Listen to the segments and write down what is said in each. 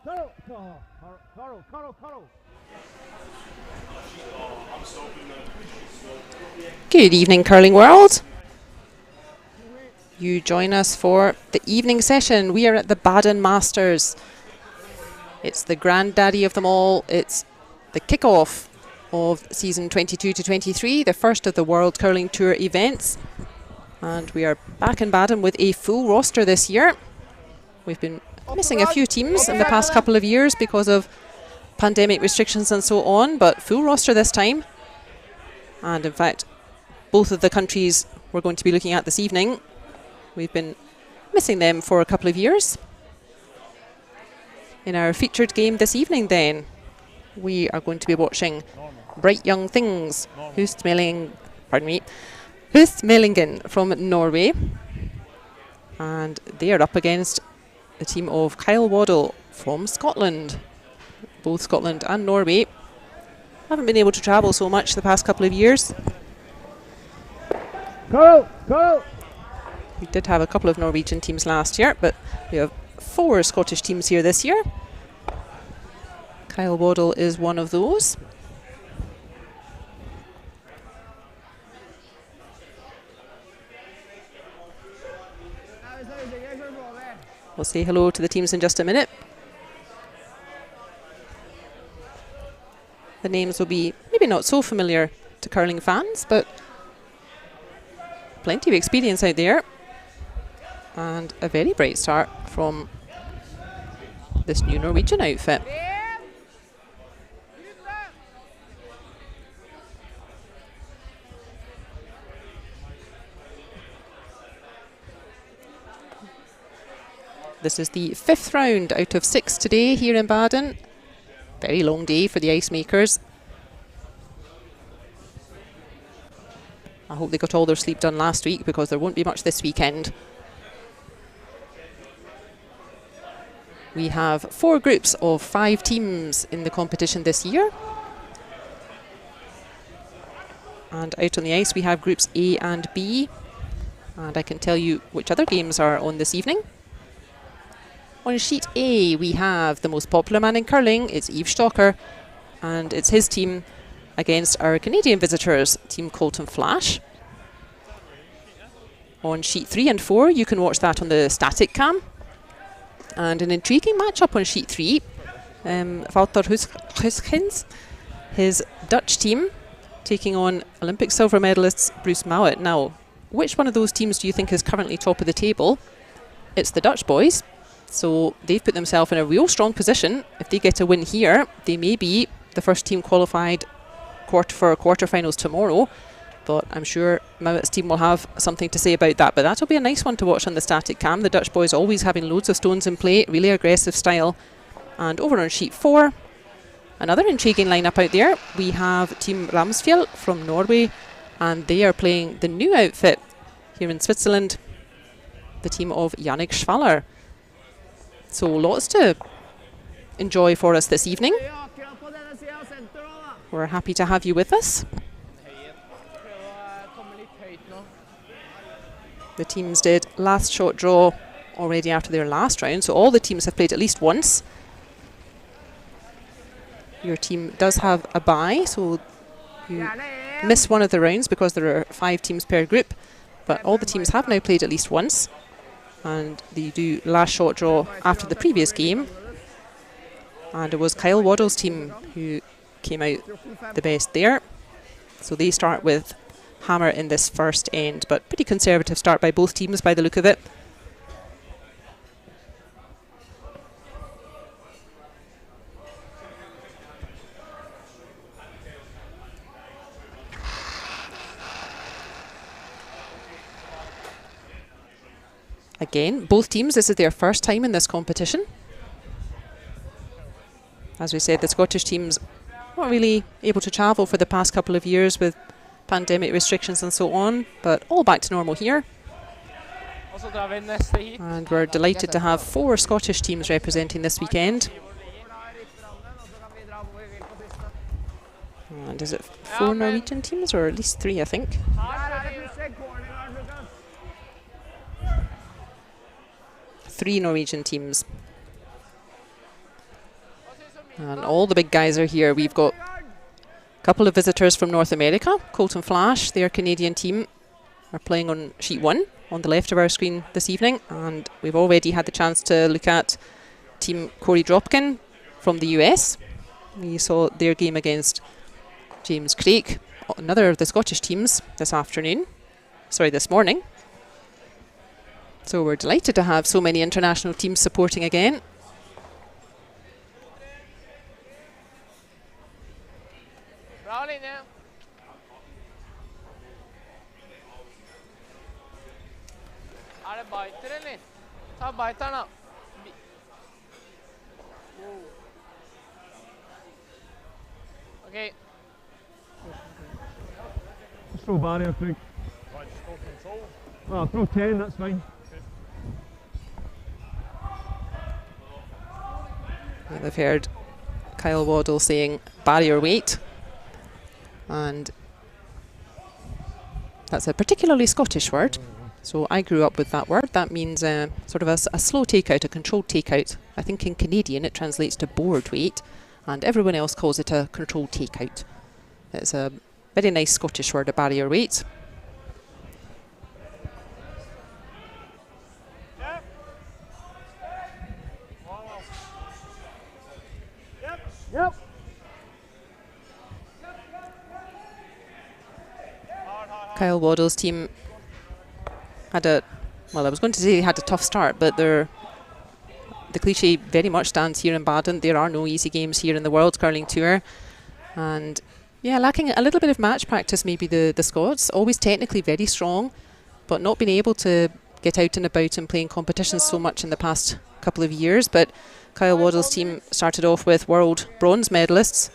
Good evening, curling world. You join us for the evening session. We are at the Baden Masters. It's the granddaddy of them all. It's the kick-off of season 22 to 23, the first of the World Curling Tour events. And we are back in Baden with a full roster this year. We've been missing a few teams in the past couple of years because of pandemic restrictions and so on, but full roster this time. And in fact, both of the countries we're going to be looking at this evening, we've been missing them for a couple of years. In our featured game this evening then, we are going to be watching Bright Young Things, Hoestmaelingen from Norway. And they are up against the team of Kyle Waddell from Scotland. Both Scotland and Norway haven't been able to travel so much the past couple of years. We did have a couple of Norwegian teams last year, but we have 4 Scottish teams here this year. Kyle Waddell is one of those. We'll say hello to the teams in just a minute. The names will be maybe not so familiar to curling fans, but plenty of experience out there. And a very bright start from this new Norwegian outfit. This is the 5th round out of 6 today here in Baden. Very long day for the ice makers. I hope they got all their sleep done last week because there won't be much this weekend. We have 4 groups of 5 teams in the competition this year. And out on the ice we have groups A and B. And I can tell you which other games are on this evening. On sheet A, we have the most popular man in curling. It's Yves Stocker, and it's his team against our Canadian visitors, Team Colton Flasch. On sheet 3 and 4, you can watch that on the static cam. And an intriguing matchup on sheet 3. Wouter Goesgens, his Dutch team, taking on Olympic silver medalist Bruce Mouat. Now, which one of those teams do you think is currently top of the table? It's the Dutch boys. So they've put themselves in a real strong position. If they get a win here, they may be the first team qualified for quarterfinals tomorrow. But I'm sure Mouat's team will have something to say about that. But that'll be a nice one to watch on the static cam. The Dutch boys always having loads of stones in play, really aggressive style. And over on sheet 4, another intriguing lineup out there. We have Team Ramsfjell from Norway, and they are playing the new outfit here in Switzerland, the team of Yannick Schwaller. So lots to enjoy for us this evening. We're happy to have you with us. The teams did last shot draw already after their last round, so all the teams have played at least once. Your team does have a bye, so you miss one of the rounds because there are 5 teams per group, but all the teams have now played at least once. And they do last shot draw after the previous game. And it was Kyle Waddell's team who came out the best there. So they start with hammer in this first end, but pretty conservative start by both teams by the look of it. Again, both teams, this is their first time in this competition. As we said, the Scottish teams weren't really able to travel for the past couple of years with pandemic restrictions and so on, but all back to normal here. And we're delighted to have 4 Scottish teams representing this weekend. And is it 4 Norwegian teams, or at least 3, I think? 3 Norwegian teams. And all the big guys are here. We've got a couple of visitors from North America. Colton Flasch, their Canadian team, are playing on sheet 1 on the left of our screen this evening. And we've already had the chance to look at team Corey Dropkin from the US. We saw their game against James Craik, another of the Scottish teams, this morning. So we're delighted to have so many international teams supporting again. Okay. Just throw barrier, Craig. Well, throw 10, that's fine. And I've heard Kyle Waddell saying barrier weight, and that's a particularly Scottish word. So I grew up with that word. That means sort of a slow takeout, a controlled takeout. I think in Canadian it translates to board weight, and everyone else calls it a controlled takeout. It's a very nice Scottish word, a barrier weight. Yep. Kyle Waddell's team had I was going to say they had a tough start, but the cliche very much stands here in Baden. There are no easy games here in the World Curling Tour. And yeah, lacking a little bit of match practice, maybe the Scots. Always technically very strong, but not been able to get out and about and play in competitions so much in the past couple of years. But Kyle Waddell's team started off with world bronze medalists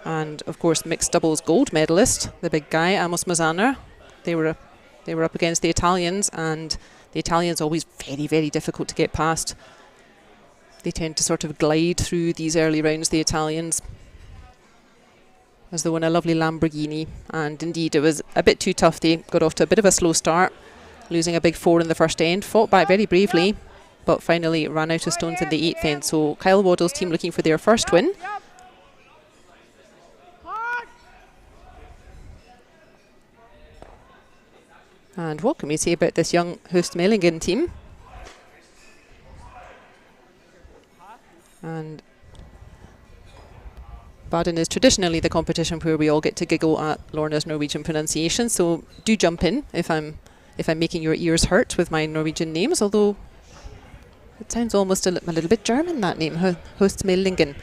and, of course, mixed doubles gold medalist, the big guy, Amos Mazzana. They were up against the Italians, and the Italians always very, very difficult to get past. They tend to sort of glide through these early rounds, the Italians, as they won a lovely Lamborghini. And indeed, it was a bit too tough. They got off to a bit of a slow start, losing a big 4 in the first end, fought back very bravely, but finally ran out of stones in the 8th end. So Kyle Waddell's team looking for their first win. And what can we say about this young Hoestmaelingen team? And Baden is traditionally the competition where we all get to giggle at Lorna's Norwegian pronunciation, so do jump in if I'm making your ears hurt with my Norwegian names, although it sounds almost a little bit German, that name, Hoestmaelingen.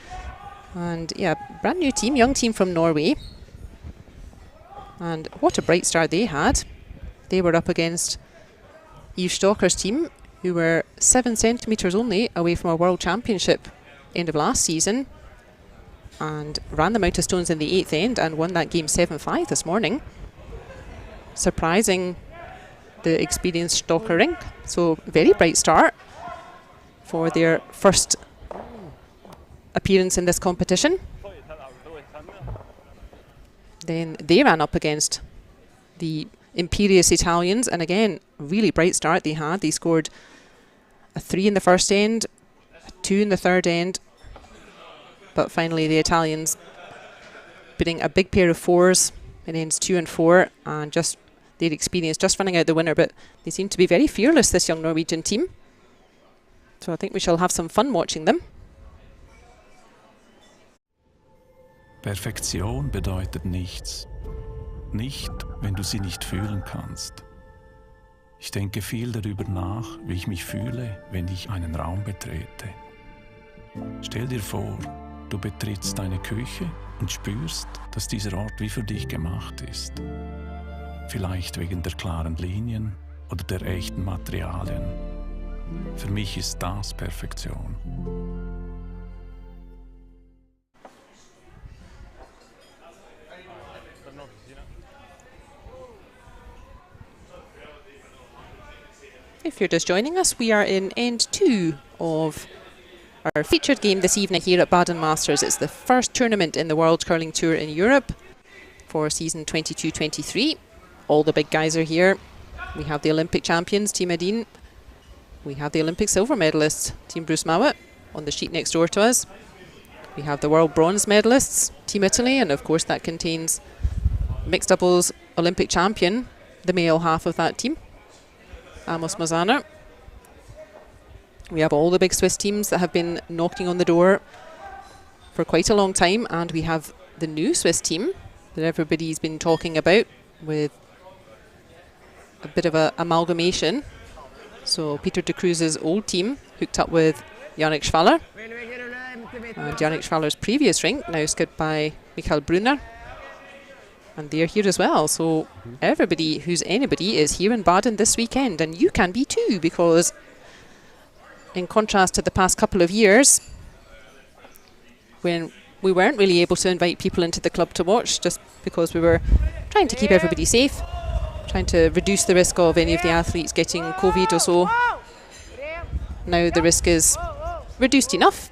And yeah, brand new team, young team from Norway. And what a bright start they had. They were up against Yves Stocker's team, who were 7 centimetres only away from a world championship end of last season, and ran them out of stones in the 8th end and won that game 7-5 this morning, surprising the experienced Stocker rink. So very bright start for their first appearance in this competition. Then they ran up against the imperious Italians, and again, really bright start they had. They scored a 3 in the first end, a 2 in the third end, but finally the Italians putting a big pair of 4s in ends 2 and 4, and just their experience just running out the winner. But they seem to be very fearless, this young Norwegian team. So I think we shall have some fun watching them. Perfektion bedeutet nichts. Nicht, wenn du sie nicht fühlen kannst. Ich denke viel darüber nach, wie ich mich fühle, wenn ich einen Raum betrete. Stell dir vor, du betrittst deine Küche und spürst, dass dieser Ort wie für dich gemacht ist. Vielleicht wegen der klaren Linien oder der echten Materialien. Für mich ist das Perfektion. If you're just joining us, we are in end 2 of our featured game this evening here at Baden Masters. It's the first tournament in the World Curling Tour in Europe for season 22-23. All the big guys are here. We have the Olympic champions, Team Edin. We have the Olympic silver medalists, Team Bruce Mouat, on the sheet next door to us. We We have the world bronze medalists, Team Italy, and of course that contains mixed doubles Olympic champion, the male half of that team, Amos Mazana. We have all the big Swiss teams that have been knocking on the door for quite a long time, and we have the new Swiss team that everybody's been talking about with a bit of a amalgamation. So Peter de Cruz's old team hooked up with Yannick Schwaller, and Yannick Schwaller's previous rank now skipped by Michael Brunner, and they're here as well. So everybody who's anybody is here in Baden this weekend, and you can be too, because in contrast to the past couple of years when we weren't really able to invite people into the club to watch just because we were trying to keep everybody safe, trying to reduce the risk of any of the athletes getting COVID or so. Now the risk is reduced enough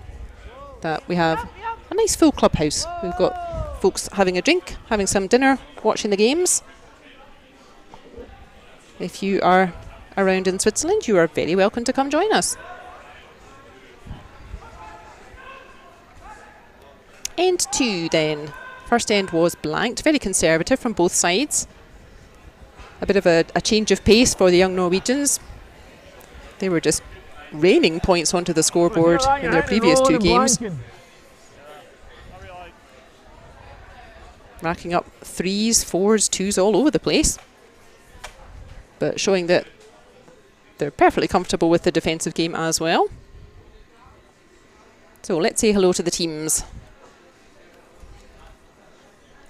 that we have a nice full clubhouse. We've got folks having a drink, having some dinner, watching the games. If you are around in Switzerland, you are very welcome to come join us. End 2 then. First end was blanked, very conservative from both sides. A bit of a change of pace for the young Norwegians. They were just raining points onto the scoreboard in their previous 2 games. Racking up 3s, 4s, 2s all over the place. But showing that they're perfectly comfortable with the defensive game as well. So let's say hello to the teams.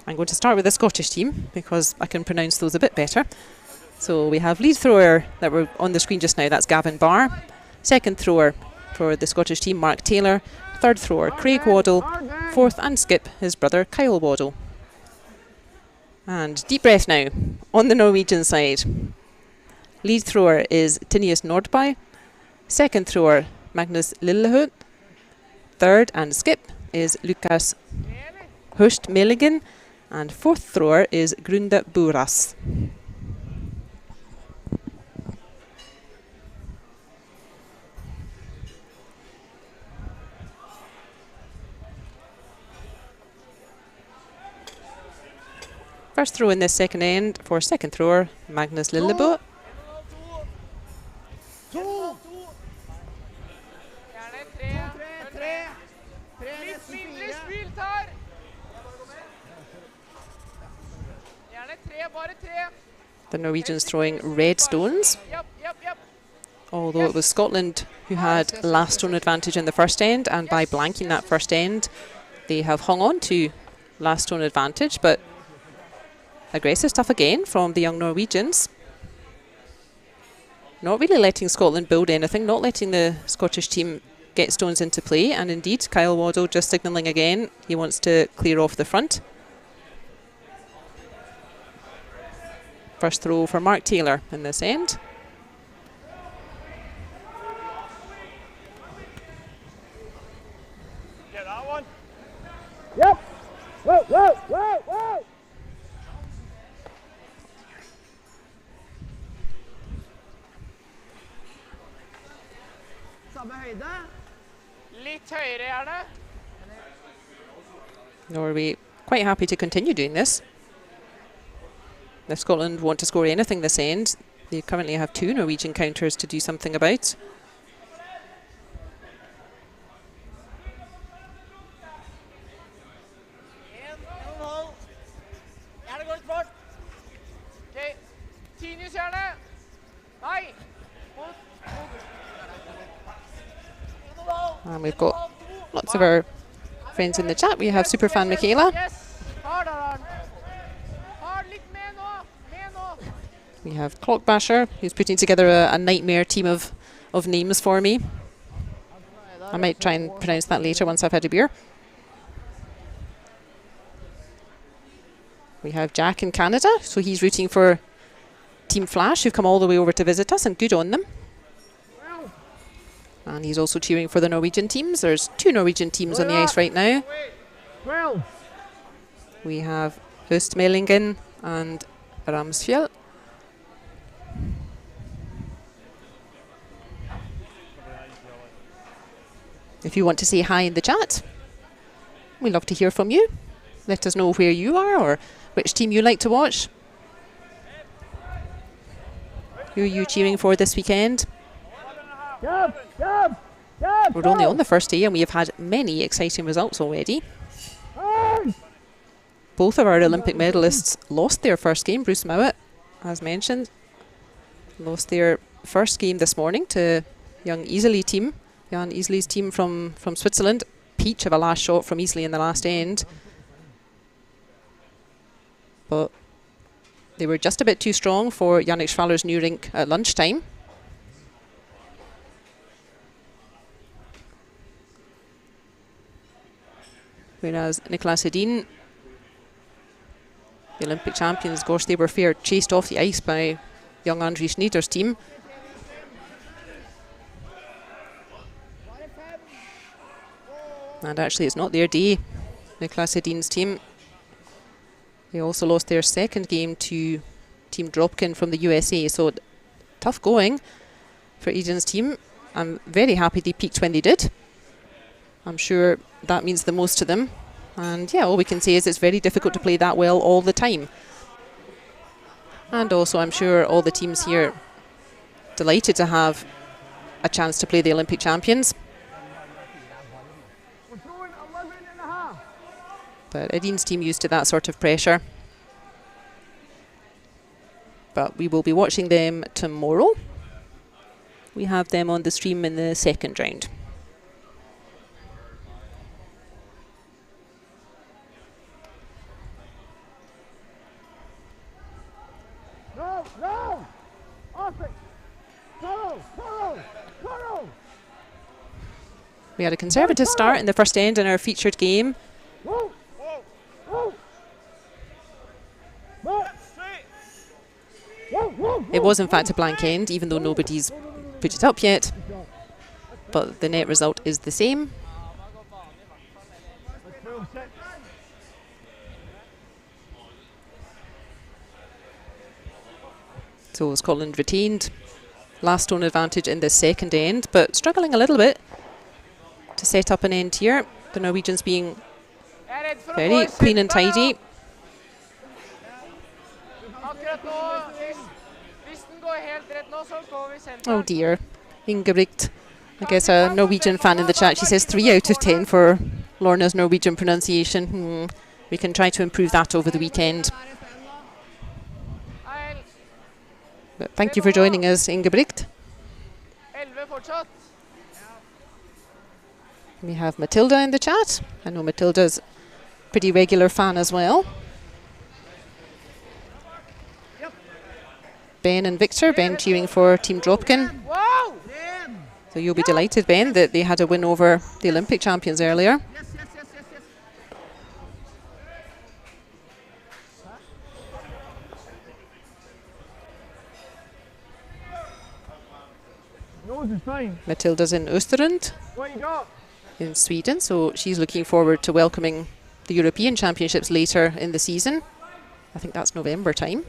I'm going to start with the Scottish team because I can pronounce those a bit better. So we have lead thrower that we're on the screen just now, that's Gavin Barr. Second thrower for the Scottish team, Mark Taylor. Third thrower, Craig Waddell. Fourth and skip, his brother Kyle Waddell. And deep breath now on the Norwegian side. Lead thrower is Tinius Nordby. Second thrower, Magnus Lillehut. Third and skip is Lukas Hoestmaelingen. And fourth thrower is Grunde Buras. First throw in this second end for second thrower, Magnus Lillebo. The Norwegians throwing red stones. Although it was Scotland who had last stone advantage in the first end, and by blanking that first end, they have hung on to last stone advantage, but aggressive stuff again from the young Norwegians. Not really letting Scotland build anything, not letting the Scottish team get stones into play, and indeed Kyle Waddell just signalling again he wants to clear off the front. First throw for Mark Taylor in this end. Get that one. Yep. Whoa, whoa, whoa, whoa. Samme høyde. Litt høyere gjerne. Norway quite happy to continue doing this. If Scotland want to score anything this end, they currently have 2 Norwegian counters to do something about. And we've got lots of our friends in the chat. We have Superfan Michaela. We have Clock Basher, who's putting together a nightmare team of names for me. I might try and pronounce that later once I've had a beer. We have Jack in Canada, so he's rooting for Team Flash, who've come all the way over to visit us, and good on them. And he's also cheering for the Norwegian teams. There's 2 Norwegian teams on the ice right now. We have Hoestmaelingen and Ramsfjell. If you want to say hi in the chat, we'd love to hear from you. Let us know where you are or which team you like to watch. Who are you cheering for this weekend? Jump, jump, jump. We're only on the first day and we have had many exciting results already. Both of our Olympic medalists lost their first game. Bruce Mouat, as mentioned, lost their first game this morning to young Iseli team. Young Iseli's team from Switzerland. Peach of a last shot from Iseli in the last end. But they were just a bit too strong for Yannick Schwaller's new rink at lunchtime. Whereas Nicolas Edin, the Olympic champions, gosh, they were fair chased off the ice by young Andre Schnider's team. And actually it's not their day, Nicolas Edin's team. They also lost their second game to Team Dropkin from the USA, so tough going for Edin's team. I'm very happy they peaked when they did. I'm sure that means the most to them. And yeah, all we can say is it's very difficult to play that well all the time. And also I'm sure all the teams here delighted to have a chance to play the Olympic champions. But Edin's team used to that sort of pressure. But we will be watching them tomorrow. We have them on the stream in the second round. No, no! Off it! Go! We had a conservative start in the first end in our featured game. Whoa! It was in fact a blank end, even though nobody's put it up yet. But the net result is the same. So Scotland retained last stone advantage in the second end, but struggling a little bit to set up an end here. The Norwegians being very clean and tidy. Oh dear, Ingebrigt. I guess a Norwegian fan in the chat, she says 3 out of 10 for Lorna's Norwegian pronunciation. We can try to improve that over the weekend. But thank you for joining us, Ingebrigt. We have Matilda in the chat. I know Matilda's a pretty regular fan as well. Ben and Victor. Ben cheering for Team Dropkin. So you'll be delighted, Ben, that they had a win over the Olympic champions earlier. Matilda's in Östersund in Sweden, so she's looking forward to welcoming the European Championships later in the season. I think that's November time.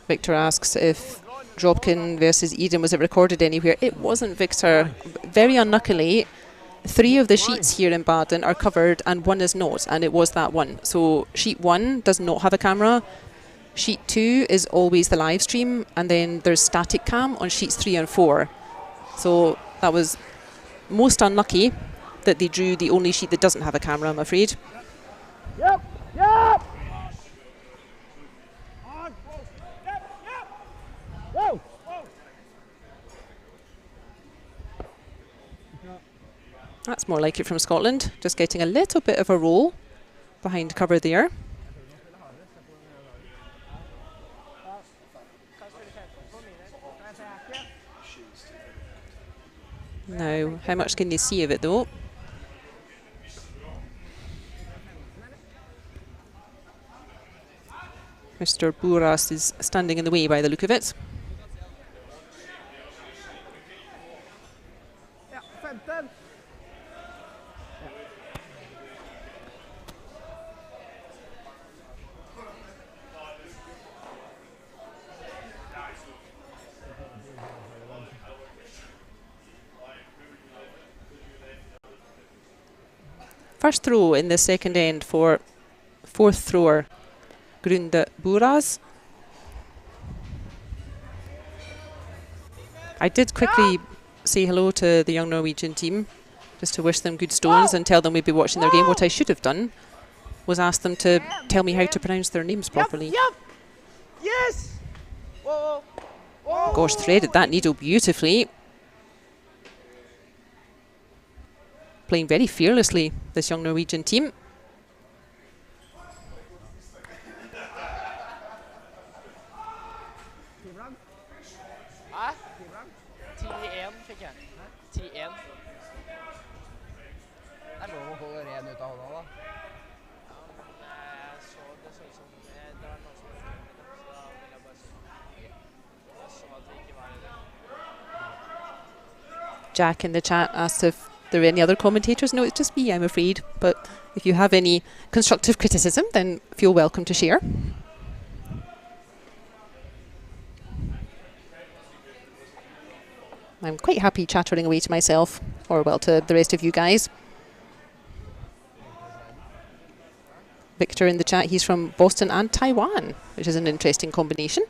Victor asks if Dropkin versus Edin, was it recorded anywhere? It wasn't, Victor. Very unluckily, 3 of the sheets here in Baden are covered and 1 is not, and it was that one. So sheet 1 does not have a camera. Sheet 2 is always the live stream, and then there's static cam on sheets 3 and 4. So that was most unlucky that they drew the only sheet that doesn't have a camera, I'm afraid. Yep. Whoa. That's more like it from Scotland. Just getting a little bit of a roll behind cover there. Now, how much can they see of it though? Mr. Buras is standing in the way by the look of it. First throw in the second end for fourth thrower Grunde Buras. I did quickly say hello to the young Norwegian team, just to wish them good stones and tell them we'd be watching their game. What I should have done was ask them to tell me how to pronounce their names properly. Yep. Yes. Whoa. Whoa. Gosh, threaded that needle beautifully. Playing very fearlessly, this young Norwegian team. T1 fikk jeg. T1. Det lov å holde ren ut av hånda, da. Jeg så det sånn som det var noen som var så da vil jeg bare jeg så at det ikke var det. Jack in the chat asked if there are any other commentators. No, it's just me, I'm afraid. But if you have any constructive criticism, then feel welcome to share. I'm quite happy chattering away to myself, or well, to the rest of you guys. Victor in the chat, he's from Boston and Taiwan, which is an interesting combination.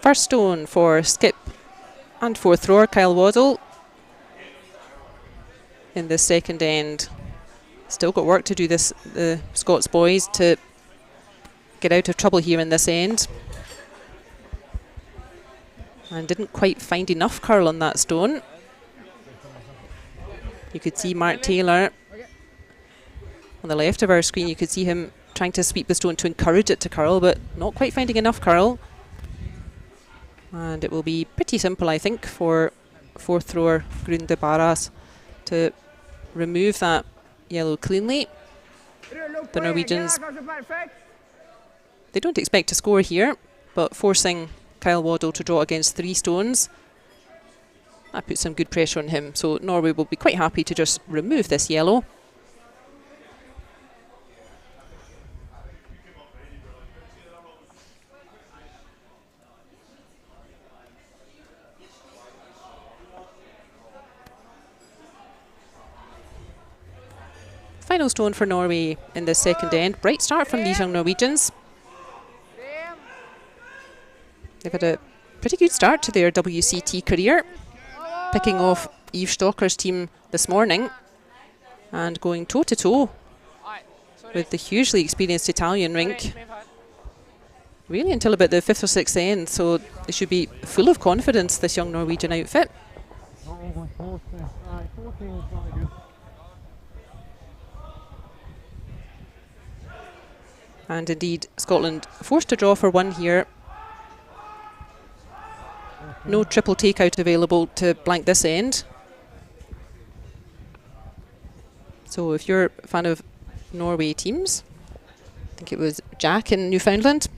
First stone for skip and fourth thrower Kyle Waddell. In the second end, still got work to do, this the Scots boys, to get out of trouble here in this end. And didn't quite find enough curl on that stone. You could see Mark Taylor on the left of our screen. You could see him trying to sweep the stone to encourage it to curl, but not quite finding enough curl. And it will be pretty simple, I think, for fourth thrower Grunde Buras to remove that yellow cleanly. The Norwegians, they don't expect to score here, but forcing Kyle Waddell to draw against 3 stones, that puts some good pressure on him. So Norway will be quite happy to just remove this yellow. Final stone for Norway in the second end. Bright start from these young Norwegians. They've had a pretty good start to their WCT career, picking off Yves Stocker's team this morning and going toe-to-toe with the hugely experienced Italian rink, really until about the 5th or 6th end, so they should be full of confidence, this young Norwegian outfit. And indeed, Scotland forced to draw for 1 here. No triple takeout available to blank this end. So if you're a fan of Norway teams, I think it was Jack in Newfoundland.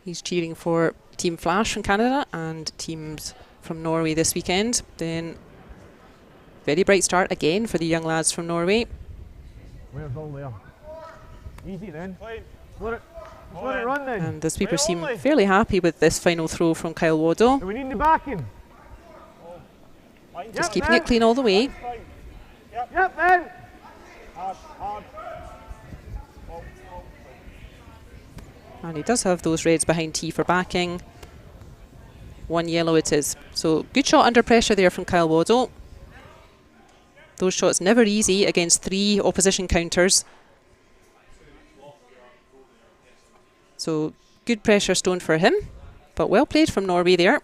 He's cheering for Team Flasch from Canada and teams from Norway this weekend. Then very bright start again for the young lads from Norway. Where's all there? Easy then. Let it run then. And the sweepers seem fairly happy with this final throw from Kyle Waddell. We need the backing. Just keeping it clean all the way. Yep, then. And he does have those reds behind tee for backing. 1 yellow it is. So good shot under pressure there from Kyle Waddell. Those shots never easy against 3 opposition counters. So good pressure stone for him, but well played from Norway there.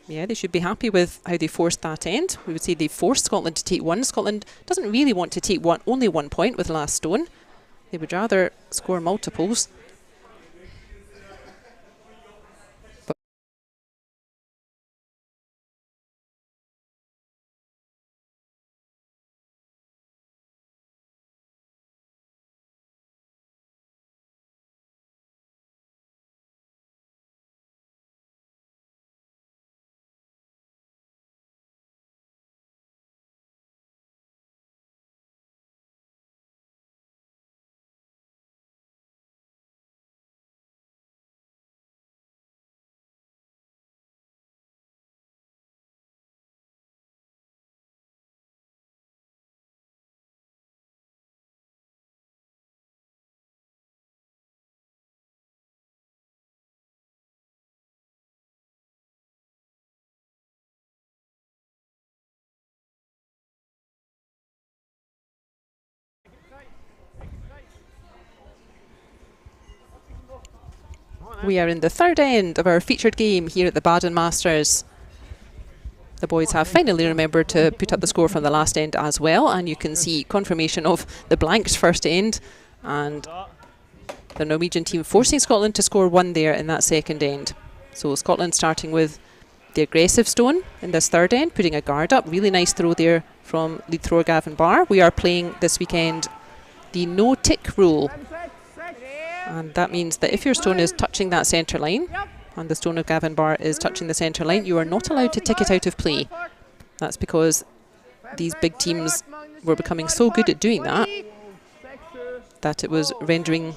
Yeah, they should be happy with how they forced that end. We would say they forced Scotland to take 1. Scotland doesn't really want to take only 1 point with last stone. They would rather score multiples. We are in the third end of our featured game here at the Baden Masters. The boys have finally remembered to put up the score from the last end as well, and you can see confirmation of the blanked first end and the Norwegian team forcing Scotland to score 1 there in that second end. So Scotland starting with the aggressive stone in this third end, putting a guard up. Really nice throw there from lead thrower Gavin Barr. We are playing this weekend the no tick rule, and that means that if your stone is touching that centre line and the stone of Gavin Barr is touching the centre line, you are not allowed to tick it out of play. That's because these big teams were becoming so good at doing that that it was rendering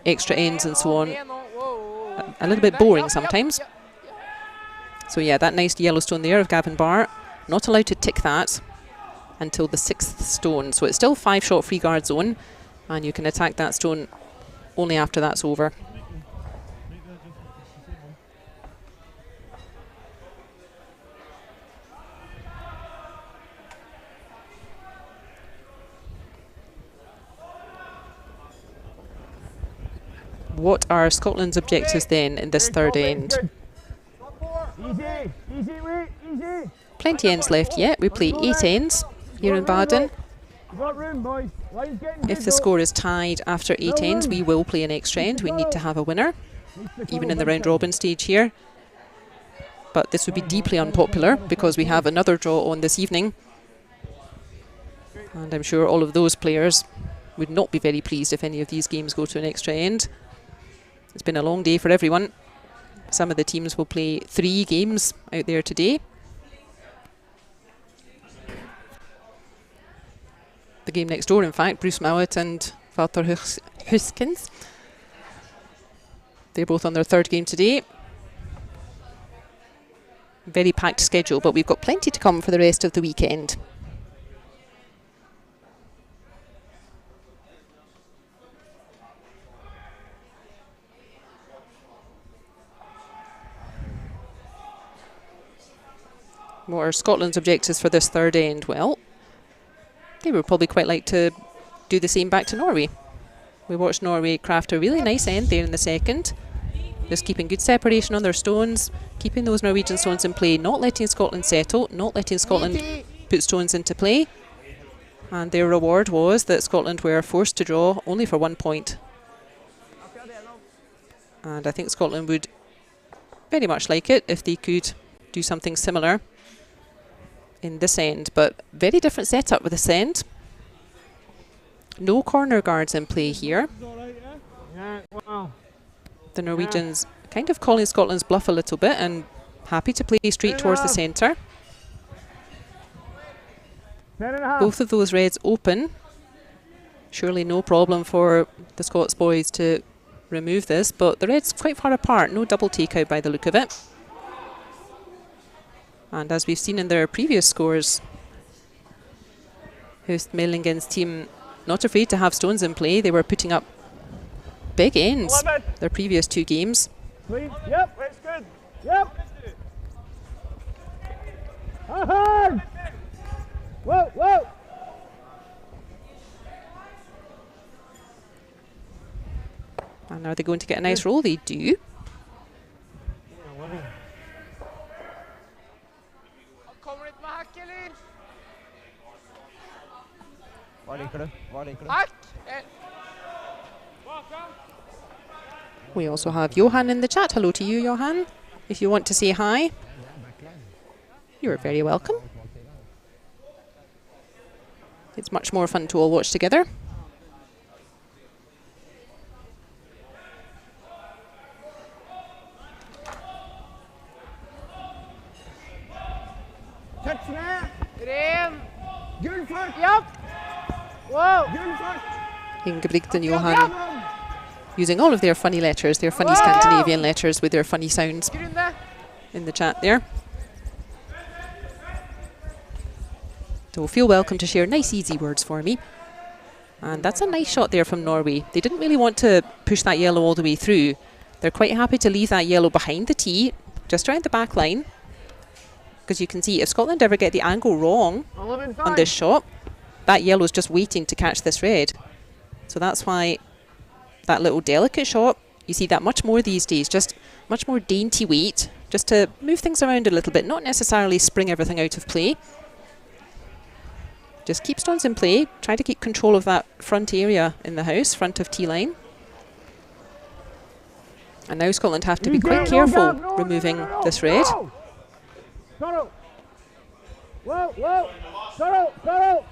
extra ends and so on a little bit boring sometimes. So yeah, that nice yellow stone there of Gavin Barr, not allowed to tick that until the 6th stone. So it's still 5-shot free guard zone, and you can attack that stone only after that's over. What are Scotland's objectives then in this third end? Plenty ends left yet. We play 8 ends here in Baden. If the score is tied after 8 ends, we will play an extra end. We need to have a winner, even in the round robin stage here. But this would be deeply unpopular because we have another draw on this evening. And I'm sure all of those players would not be very pleased if any of these games go to an extra end. It's been a long day for everyone. Some of the teams will play 3 games out there today. The game next door, in fact, Mouat and Hoesgens. They're both on their 3rd game today. Very packed schedule, but we've got plenty to come for the rest of the weekend. What are Scotland's objectives for this third end? Well, they would probably quite like to do the same back to Norway. We watched Norway craft a really nice end there in the second, just keeping good separation on their stones, keeping those Norwegian stones in play, not letting Scotland settle, not letting Scotland put stones into play. And their reward was that Scotland were forced to draw only for 1 point. And I think Scotland would very much like it if they could do something similar in this end, but very different setup with this end. No corner guards in play here. The Norwegians kind of calling Scotland's bluff a little bit and happy to play straight towards the centre. Both of those reds open. Surely no problem for the Scots boys to remove this, but the reds quite far apart. No double takeout by the look of it. And as we've seen in their previous scores, Hoestmaelingen's team not afraid to have stones in play. They were putting up big ends their previous 2 games. Yep, it's good. Yep. Hard. Whoa, whoa. And are they going to get a nice roll? They do. We also have Johan in the chat. Hello to you, Johan. If you want to say hi, you're very welcome. It's much more fun to all watch together. Ingebrigt and Johan using all of their funny letters, their funny Scandinavian letters with their funny sounds in the chat there. So feel welcome to share nice easy words for me. And that's a nice shot there from Norway. They didn't really want to push that yellow all the way through. They're quite happy to leave that yellow behind the tee, just around the back line. Because you can see if Scotland ever get the angle wrong on this shot, that yellow is just waiting to catch this red. So that's why that little delicate shot, You see that much more these days, just much more dainty weight, just to move things around a little bit, not necessarily spring everything out of play. Just keep stones in play, try to keep control of that front area in the house, front of T-line. And now Scotland have to be quite careful removing this red. Whoa, whoa, Scuttle.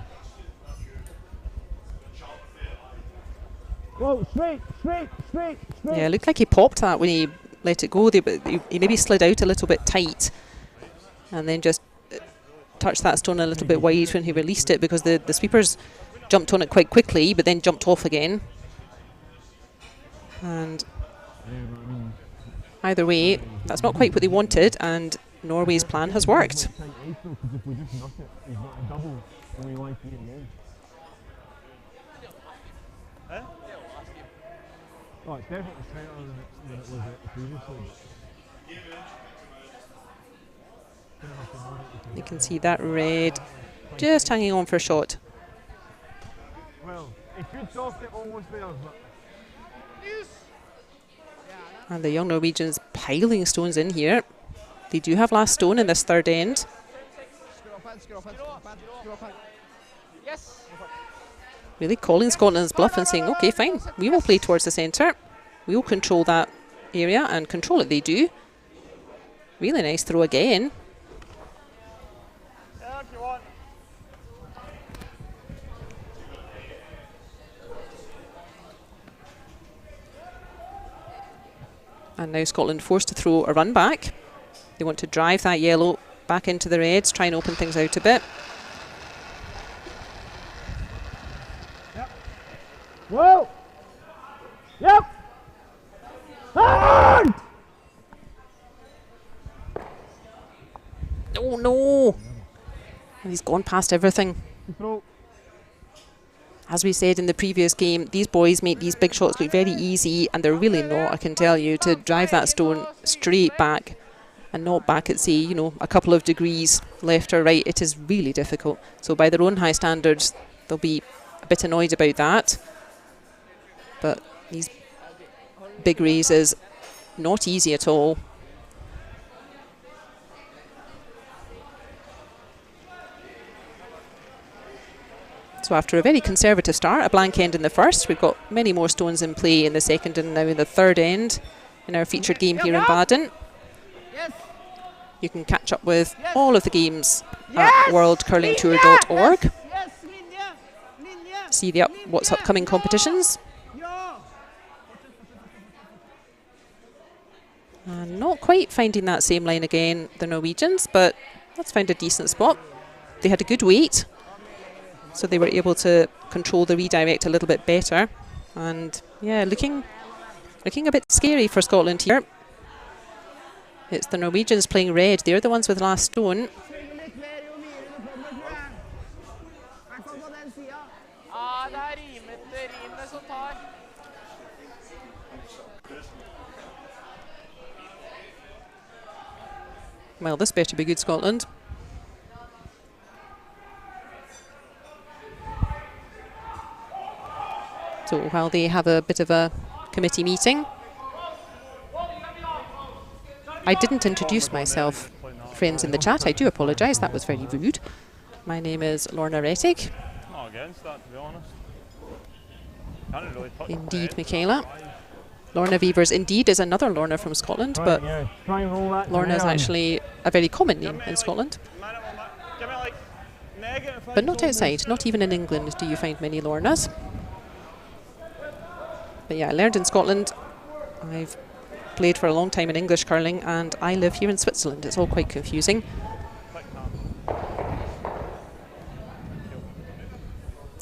Whoa, straight. Yeah, it looked like he popped that when he let it go there, but he maybe slid out a little bit tight and then just touched that stone a little bit wide when he released it, because the sweepers jumped on it quite quickly but then jumped off again. And either way, that's not quite what they wanted, and Norway's plan has worked. Oh, it's definitely straighter than it was previously. You can see that red just hanging on for a shot. Well, it could soft it almost there, but... And the young Norwegians piling stones in here. They do have last stone in this third end. Really calling Scotland's bluff and saying, okay, fine, we will play towards the centre. We will control that area, and control it they do. Really nice throw again. And now Scotland forced to throw a run back. They want to drive that yellow back into the reds, try and open things out a bit. Whoa! Yep! Hard! Oh no! And he's gone past everything. As we said in the previous game, these boys make these big shots look very easy, and they're really not, I can tell you. To drive that stone straight back and not back at, say, you know, a couple of degrees left or right, it is really difficult. So by their own high standards, they'll be a bit annoyed about that. But these big raises, not easy at all. So after a very conservative start, a blank end in the first, we've got many more stones in play in the second and now in the third end in our featured game here in Baden. You can catch up with all of the games at worldcurlingtour.org. See what's upcoming competitions. And not quite finding that same line again, the Norwegians, but let's find a decent spot. They had a good weight, so they were able to control the redirect a little bit better. And yeah, looking a bit scary for Scotland here. It's the Norwegians playing red. They're the ones with last stone. Well, this better be good, Scotland. So while they have a bit of a committee meeting, I didn't introduce myself, friends in the chat. I do apologise, that was very rude. My name is Lorna Rettig. Indeed, Michaela. Lorna Weavers indeed is another Lorna from Scotland, but Lorna is actually a very common name in Scotland. But not outside, not even in England do you find many Lornas. But yeah, I learned in Scotland. I've played for a long time in English curling, and I live here in Switzerland. It's all quite confusing.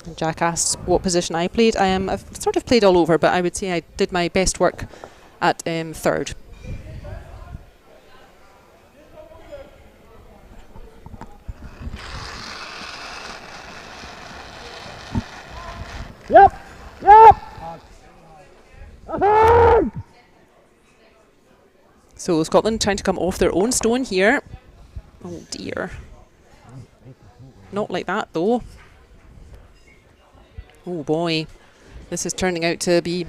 And Jack asks what position I played. I've sort of played all over, but I would say I did my best work at third. Yep! So Scotland trying to come off their own stone here. Oh dear. Not like that though. Oh boy. This is turning out to be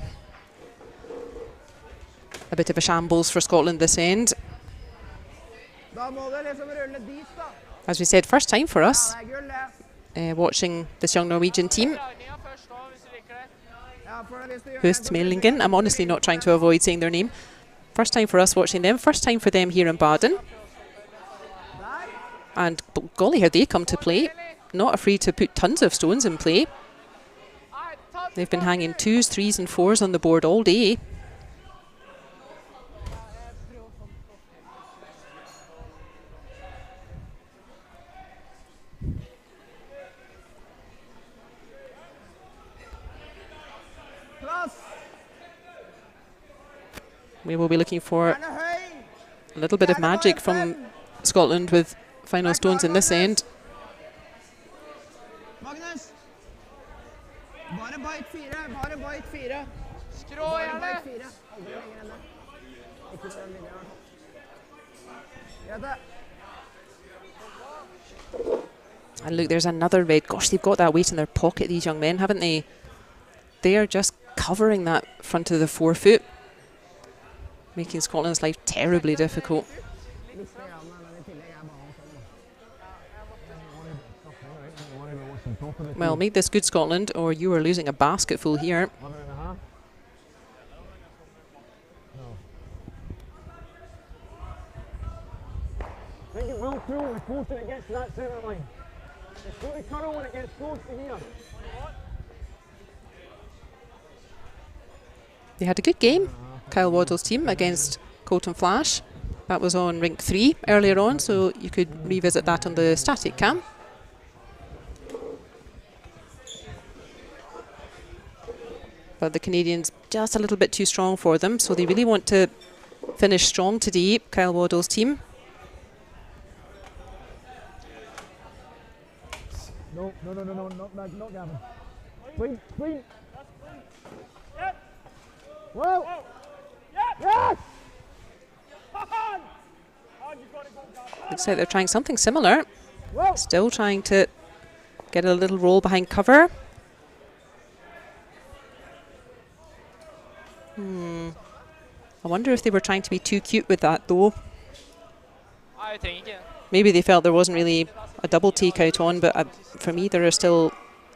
bit of a shambles for Scotland this end. As we said, first time for us watching this young Norwegian team. Hoestmaelingen. I'm honestly not trying to avoid saying their name. First time for us watching them. First time for them here in Baden. And golly, how they come to play. Not afraid to put tons of stones in play. They've been hanging 2s, 3s and 4s on the board all day. We will be looking for a little bit of magic from Scotland with final stones in this end. And look, there's another red. Gosh, they've got that weight in their pocket, these young men, haven't they? They are just covering that front of the forefoot, making Scotland's life terribly difficult. Well, make this good, Scotland, or you are losing a basketful here. Think it will through the closer it gets to that centre line. It's got to curl when it gets close to here. They had a good game, Kyle Waddell's team, against Colton Flasch. That was on rink 3 earlier on, so you could revisit that on the static cam. But the Canadians just a little bit too strong for them, so they really want to finish strong today, Kyle Waddell's team. No, not Gavin. Clean, clean. Whoa! Yes! Looks like they're trying something similar. Still trying to get a little roll behind cover. I wonder if they were trying to be too cute with that though. Maybe they felt there wasn't really a double takeout on, but for me there are still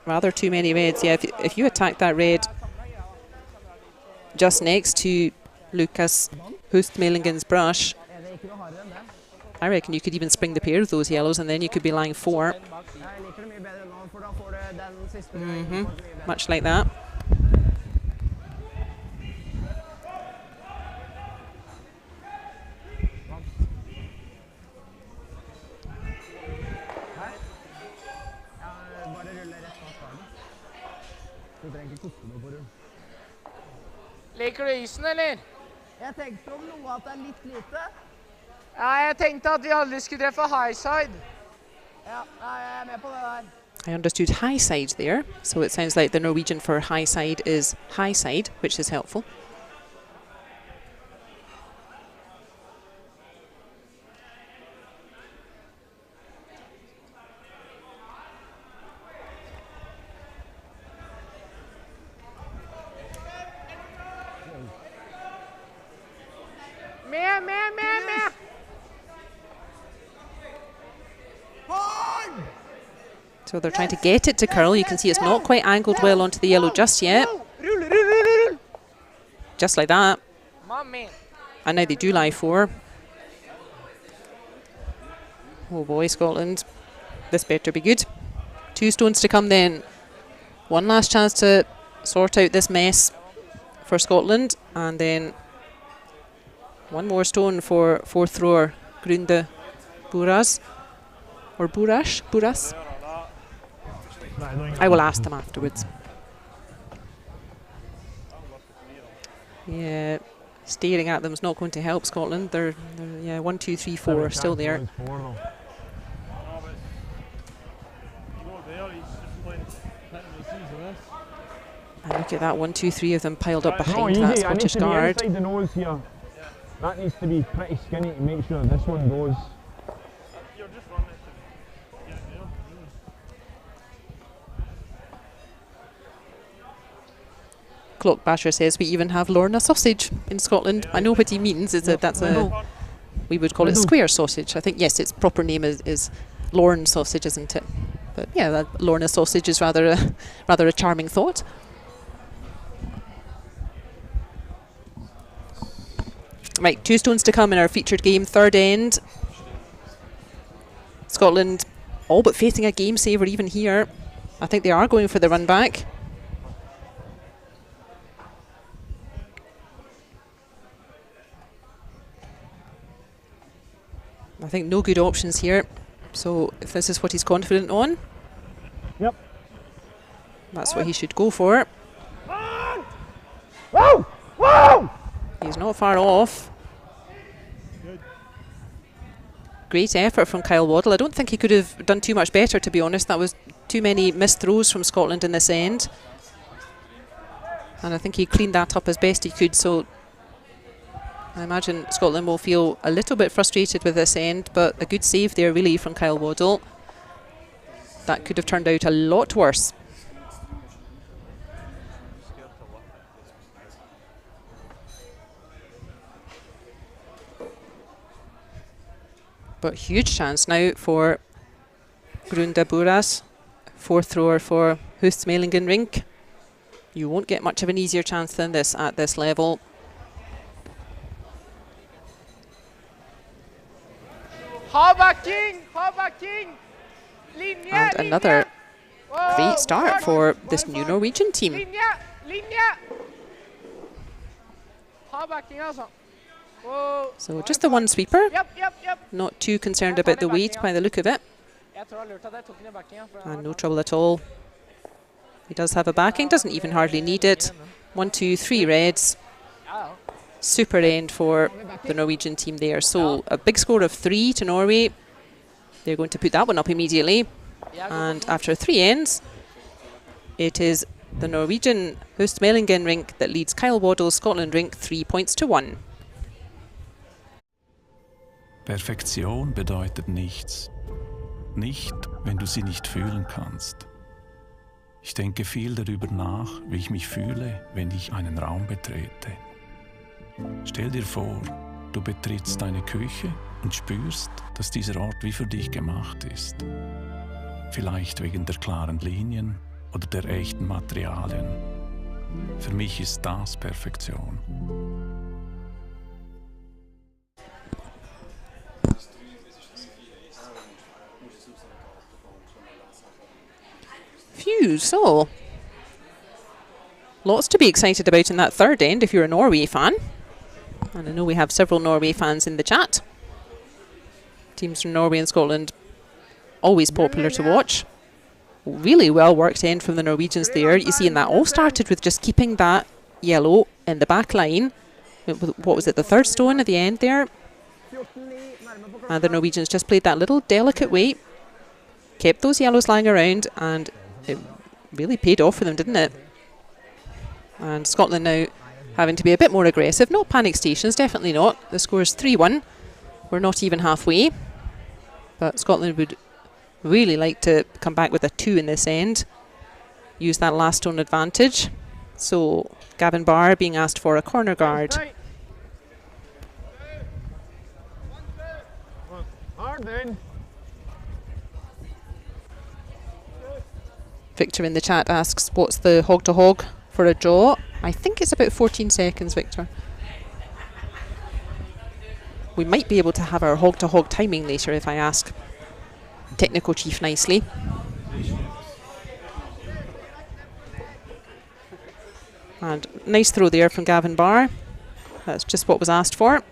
rather too many reds. Yeah, if you attack that red just next to Lucas Hoestmaelingen's brush, I reckon you could even spring the pair of those yellows and then you could be lying 4. Much like that. Liker du isen, eller? Jeg tenkte om noe at det litt lite. Ja, jeg tenkte at vi aldri skulle treffe high side. Ja, jeg med på det der. I understood high side there, so it sounds like the Norwegian for high side is high side, which is helpful. Med! So they're trying to get it to curl. You can see it's not quite angled well onto the yellow just yet. Just like that. And now they do lie 4. Oh boy, Scotland. This better be good. 2 stones to come then. One last chance to sort out this mess for Scotland. And then one more stone for 4th thrower Grunde Buras. Or Buras? I will ask them afterwards. Yeah, staring at them is not going to help Scotland. They're 1, 2, 3, 4 still there. And look at that, 1, 2, 3 of them piled up behind that Scottish guard. The nose here. That needs to be pretty skinny to make sure this one goes. Clock Basher says we even have Lorna sausage in Scotland. I know what he means. Is that we would call it square sausage. I think, yes, its proper name is Lorna sausage, isn't it? But yeah, that Lorna sausage is rather a charming thought. Right, 2 stones to come in our featured game, third end. Scotland all but facing a game saver even here. I think they are going for the run back. I think no good options here. So if this is what he's confident on, Yep. that's what he should go for. Whoa! Whoa! He's not far off. Great effort from Kyle Waddell. I don't think he could have done too much better, to be honest. That was too many missed throws from Scotland in this end. And I think he cleaned that up as best he could. So I imagine Scotland will feel a little bit frustrated with this end, but a good save there really from Kyle Waddell. That could have turned out a lot worse. But huge chance now for Grunda Buras, 4th thrower for Hoestmaelingen rink. You won't get much of an easier chance than this at this level. And another great start for this new Norwegian team. So just the one sweeper. Not too concerned about the weight by the look of it. And no trouble at all. He does have a backing, doesn't even hardly need it. 1, 2, 3 reds. Super end for the Norwegian team there. So a big score of 3 to Norway. They're going to put that one up immediately. And after 3 ends, it is the Norwegian Hoestmaelingen rink that leads Kyle Waddell's Scotland rink 3 points to 1. Perfektion bedeutet nichts. Nicht, wenn du sie nicht fühlen kannst. Ich denke viel darüber nach, wie ich mich fühle, wenn ich einen Raum betrete. Stell dir vor, du betrittst deine Küche und spürst, dass dieser Ort wie für dich gemacht ist. Vielleicht wegen der klaren Linien oder der echten Materialien. Für mich ist das Perfektion. Phew, so lots to be excited about in that third end if you're a Norway fan. And I know we have several Norway fans in the chat. Teams from Norway and Scotland, always popular to watch. Really well worked end from the Norwegians there. You see, and that all started with just keeping that yellow in the back line. What was it, the third stone at the end there? And the Norwegians just played that little delicate weight, kept those yellows lying around, and it really paid off for them, didn't it? And Scotland now having to be a bit more aggressive. Not panic stations, definitely not. The score is 3-1. We're not even halfway. But Scotland would really like to come back with a 2 in this end. Use that last stone advantage. So Gavin Barr being asked for a corner guard. Hard then. Victor in the chat asks, what's the hog to hog for a draw? I think it's about 14 seconds, Victor. We might be able to have our hog to hog timing later if I ask Technical Chief nicely. And nice throw there from Gavin Barr. That's just what was asked for.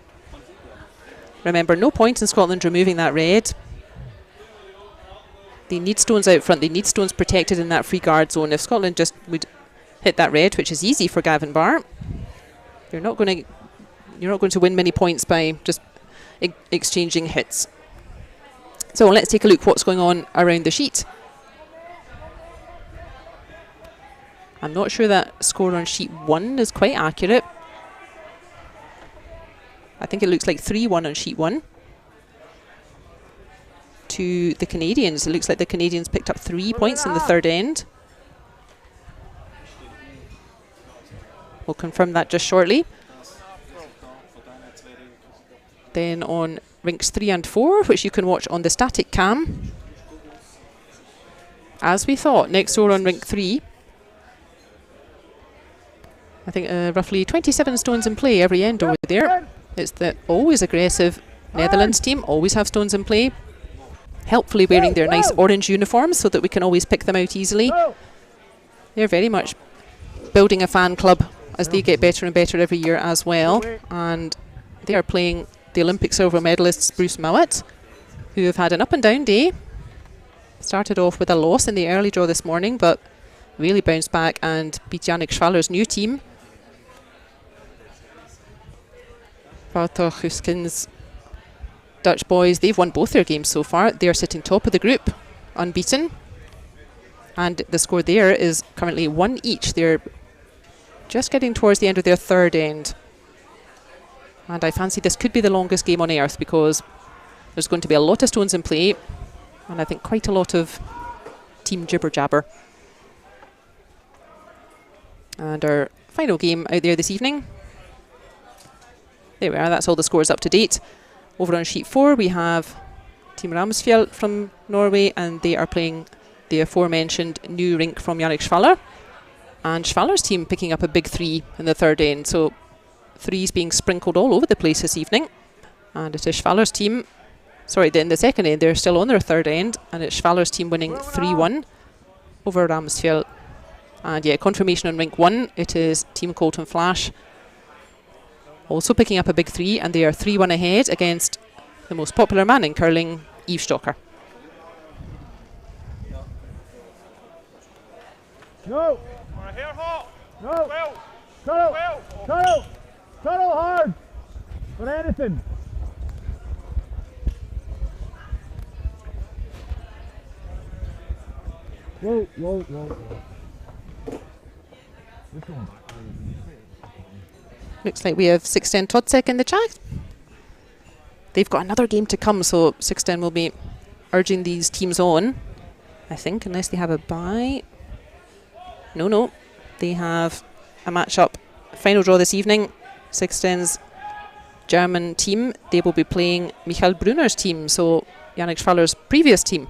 Remember, no point in Scotland removing that red. They need stones out front. They need stones protected in that free guard zone. If Scotland just would hit that red, which is easy for Gavin Barr, you're not going to win many points by just exchanging hits. So let's take a look what's going on around the sheet. I'm not sure that score on sheet 1 is quite accurate. I think it looks like 3-1 on sheet 1 to the Canadians. It looks like the Canadians picked up 3 points in the third end. We'll confirm that just shortly. Then on rinks 3 and 4, which you can watch on the static cam. As we thought, next door on rink 3. I think roughly 27 stones in play every end over there. It's the always aggressive Netherlands team, always have stones in play. Helpfully wearing their nice orange uniforms so that we can always pick them out easily. They're very much building a fan club as they get better and better every year as well. And they are playing the Olympic silver medalists Bruce Mouat, who have had an up and down day. Started off with a loss in the early draw this morning, but really bounced back and beat Yannick Schwaller's new team. Goesgens Dutch boys, they've won both their games so far. They're sitting top of the group, unbeaten. And the score there is currently 1 each. They're just getting towards the end of their third end. And I fancy this could be the longest game on earth because there's going to be a lot of stones in play. And I think quite a lot of team jibber-jabber. And our final game out there this evening. There we are, that's all the scores up to date. Over on sheet 4 we have Team Ramsfjell from Norway, and they are playing the aforementioned new rink from Yannick Schwaller. And Schwaller's team picking up a big 3 in the third end, so 3s being sprinkled all over the place this evening. And it is Schwaller's team, in the second end, they're still on their third end, and it's Schwaller's team winning 3-1 over Ramsfjell. And yeah, confirmation on rink 1, it is Team Colton Flasch also picking up a big 3, and they are 3-1 ahead against the most popular man in curling, Yves Stocker. No! No! Cuddle hard! For anything! Whoa. This one. Looks like we have Sixten Todsek in the chat. They've got another game to come, so Sixten will be urging these teams on, I think, unless they have a bye. No. They have a match-up final draw this evening. Sixten's German team, they will be playing Michael Brunner's team, so Yannick Schwaller's previous team.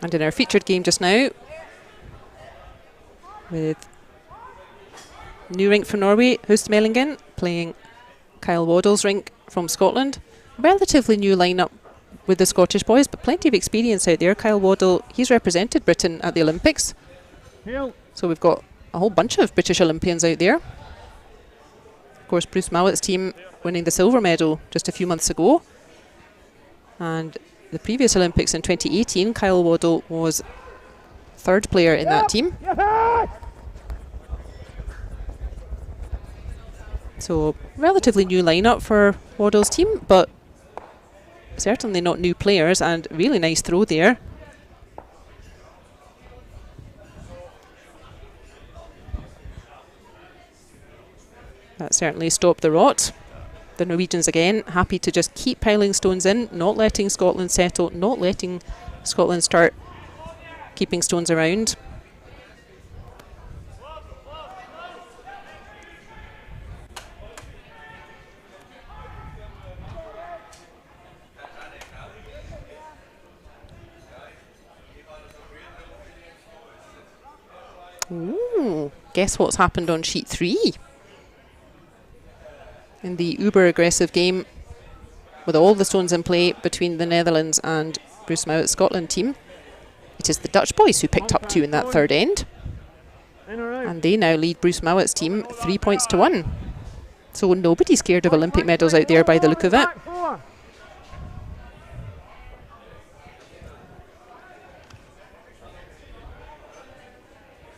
And in our featured game just now, with new rink from Norway, Hoestmaelingen, playing Kyle Waddell's rink from Scotland. Relatively new lineup with the Scottish boys, but plenty of experience out there. Kyle Waddell, he's represented Britain at the Olympics. So we've got a whole bunch of British Olympians out there. Of course, Bruce Mouat's team winning the silver medal just a few months ago. And the previous Olympics in 2018, Kyle Waddell was third player in that team. So relatively new lineup for Waddell's team, but certainly not new players, and really nice throw there. That certainly stopped the rot. The Norwegians again happy to just keep piling stones in, not letting Scotland settle, not letting Scotland start keeping stones around. Ooh, guess what's happened on sheet 3? In the uber aggressive game with all the stones in play between the Netherlands and Bruce Mouat's Scotland team, it is the Dutch boys who picked up 2 in that third end. And they now lead Bruce Mouat's team 3 points to 1. So nobody's scared of Olympic medals out there by the look of it.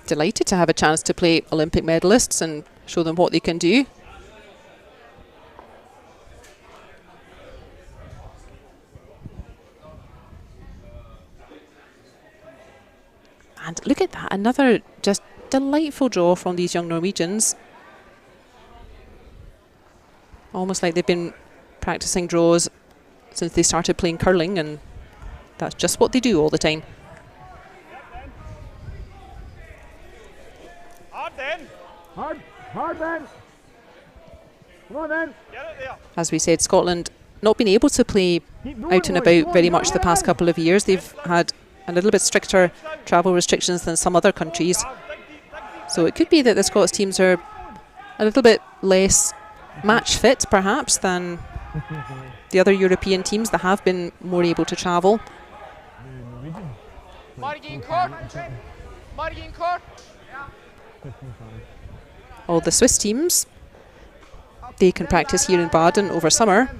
Delighted to have a chance to play Olympic medalists and show them what they can do. And look at that, another just delightful draw from these young Norwegians. almost like they've been practicing draws since they started playing curling, and that's just what they do all the time. Hard then. Hard then. Come on then. Get it there. As we said, Scotland not been able to play out and about very much the past couple of years. They've had a little bit stricter travel restrictions than some other countries. So it could be that the Scots teams are a little bit less match fit, perhaps, than the other European teams that have been more able to travel. All the Swiss teams, they can practice here in Baden over summer.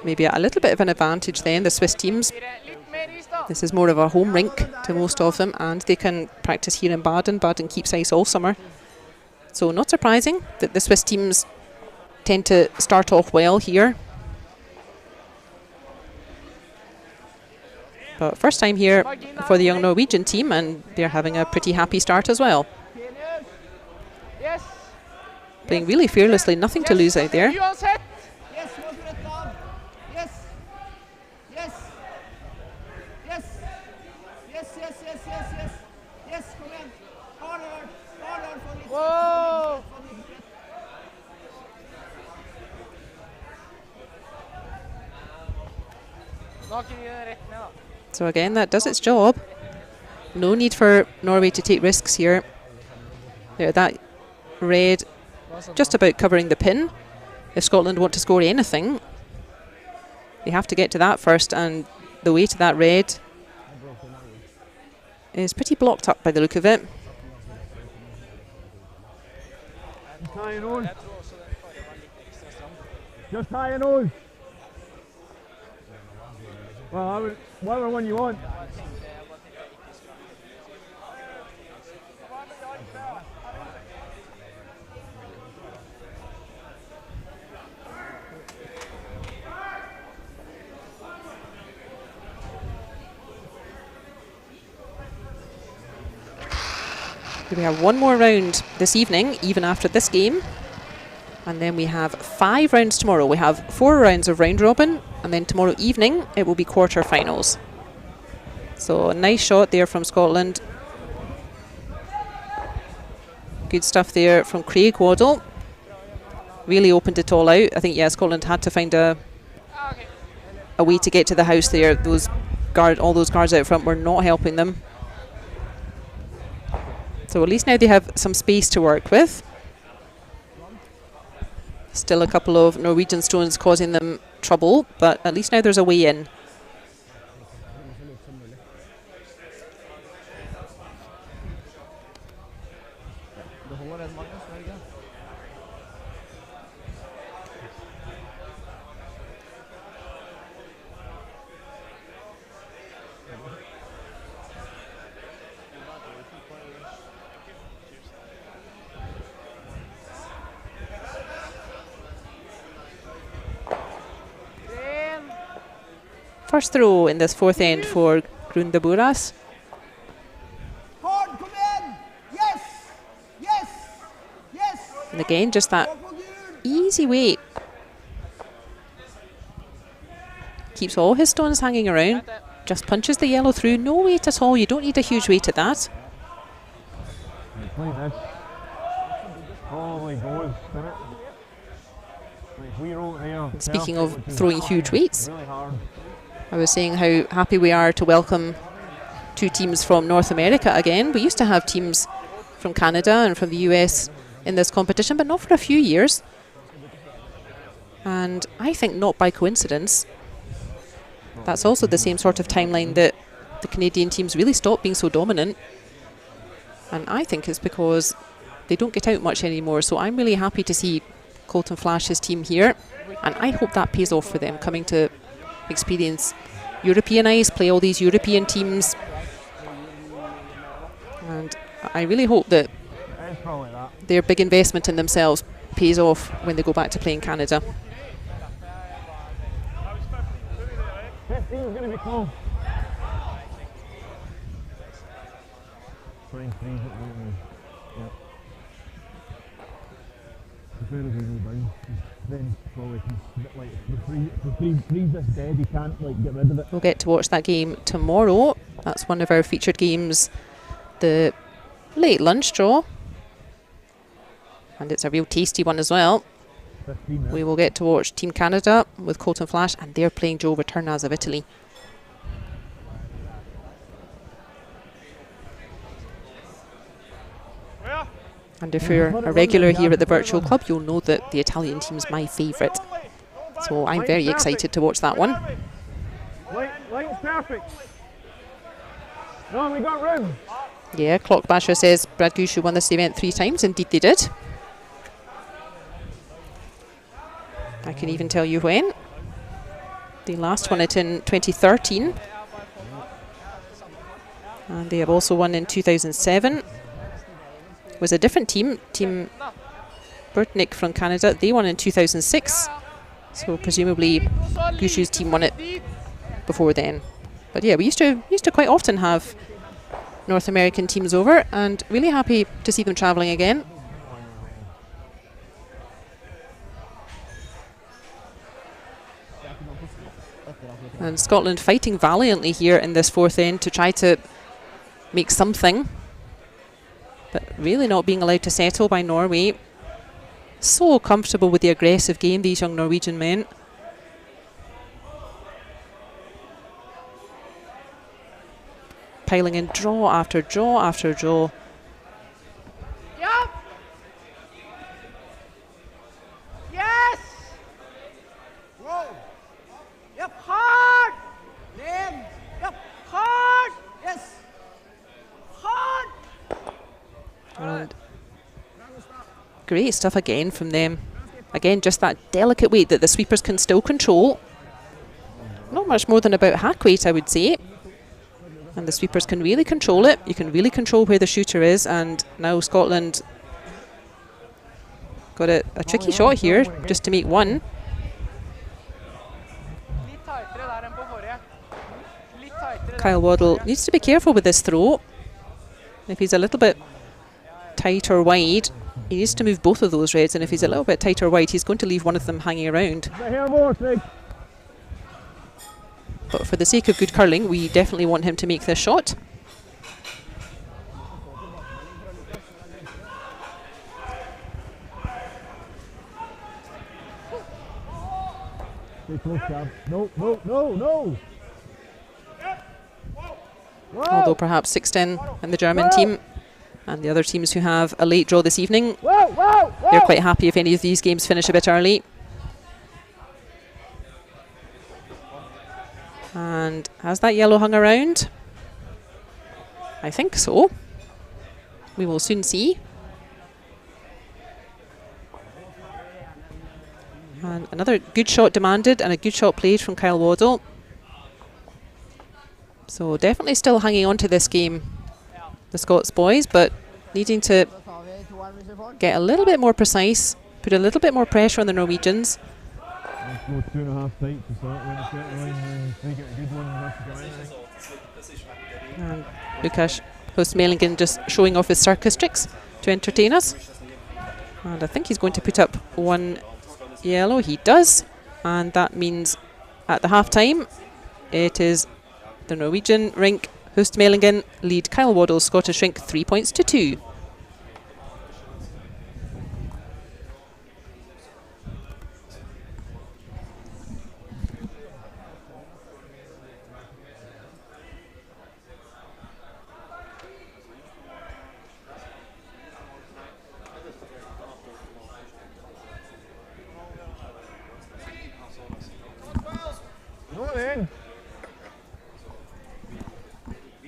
Maybe at a little bit of an advantage then, the Swiss teams. This is more of a home rink to most of them, and they can practice here in Baden. Baden keeps ice all summer. So not surprising that the Swiss teams tend to start off well here. But first time here for the young Norwegian team, and they're having a pretty happy start as well. Playing really fearlessly, nothing to lose out there. So again, that does its job. No need for Norway to take risks here. There, that red just about covering the pin. If Scotland want to score anything, they have to get to that first, and the way to that red is pretty blocked up by the look of it. Just high and on. Well, I would, whatever one you want. We have one more round this evening, even after this game. And then we have 5 rounds tomorrow. We have 4 rounds of round robin, and then tomorrow evening it will be quarter-finals. So a nice shot there from Scotland. Good stuff there from Craik Waddell. Really opened it all out. I think, yeah, Scotland had to find a way to get to the house there. All those guards out front were not helping them. So at least now they have some space to work with. Still a couple of Norwegian stones causing them trouble, but at least now there's a way in. First throw in this 4th end for Grundaburas. And again, just that easy weight. Keeps all his stones hanging around. Just punches the yellow through. No weight at all. You don't need a huge weight at that. Speaking of throwing huge weights, I was saying how happy we are to welcome 2 teams from North America again. We used to have teams from Canada and from the US in this competition, but not for a few years. And I think not by coincidence. That's also the same sort of timeline that the Canadian teams really stopped being so dominant. And I think it's because they don't get out much anymore. So I'm really happy to see Colton Flash's team here. And I hope that pays off for them, coming to experience European ice, play all these European teams. And I really hope that their big investment in themselves pays off when they go back to play in Canada. 15 is going to be close. 23. Yep. fair as we go down. Then probably like the freeze this dead, he can't like get rid of it. We'll get to watch that game tomorrow. That's one of our featured games, the late lunch draw. And it's a real tasty one as well. 15 minutes. We will get to watch Team Canada with Colton Flasch, and they're playing Joe Retornaz of Italy. And if you're a regular here at the virtual club, you'll know that the Italian team's my favourite. So I'm very excited to watch that one. Line's perfect. No, we got room. Yeah, Clock Basher says Brad Gushu won this event 3 times. Indeed they did. I can even tell you when. They last won it in 2013. And they have also won in 2007. It was a different team, Team Burtnick from Canada. They won in 2006. So presumably Gushu's team won it before then. But yeah, we used to quite often have North American teams over, and really happy to see them travelling again. And Scotland fighting valiantly here in this 4th end to try to make something, but really not being allowed to settle by Norway. So comfortable with the aggressive game, these young Norwegian men. Piling in draw after draw after draw. Yep. Yes. Whoa. Yep. Hard. Then. Yep. Hard. Yes. Hard. And great stuff again from them. Again, just that delicate weight that the sweepers can still control. Not much more than about hack weight, I would say. And the sweepers can really control it. You can really control where the shooter is. And now Scotland got a tricky shot here just to make one. Kyle Waddell needs to be careful with this throw. If he's a little bit tight or wide, he needs to move both of those reds. And if he's a little bit tight or wide, he's going to leave one of them hanging around. But for the sake of good curling, we definitely want him to make this shot. No. Although perhaps 6-10 in the German team and the other teams who have a late draw this evening, they're quite happy if any of these games finish a bit early. And has that yellow hung around? I think so. We will soon see. And another good shot demanded and a good shot played from Kyle Waddell. So definitely still hanging on to this game, the Scots boys, but needing to get a little bit more precise, put a little bit more pressure on the Norwegians. Go 2.5 tight to start when it's set line and make it a good one enough to go in. And Lukas Hoestmaelingen just showing off his circus tricks to entertain us. And I think he's going to put up one yellow. He does. And that means at the half-time, it is the Norwegian rink. Hoestmaelingen lead Kyle Waddell's Scottish rink 3 points to 2.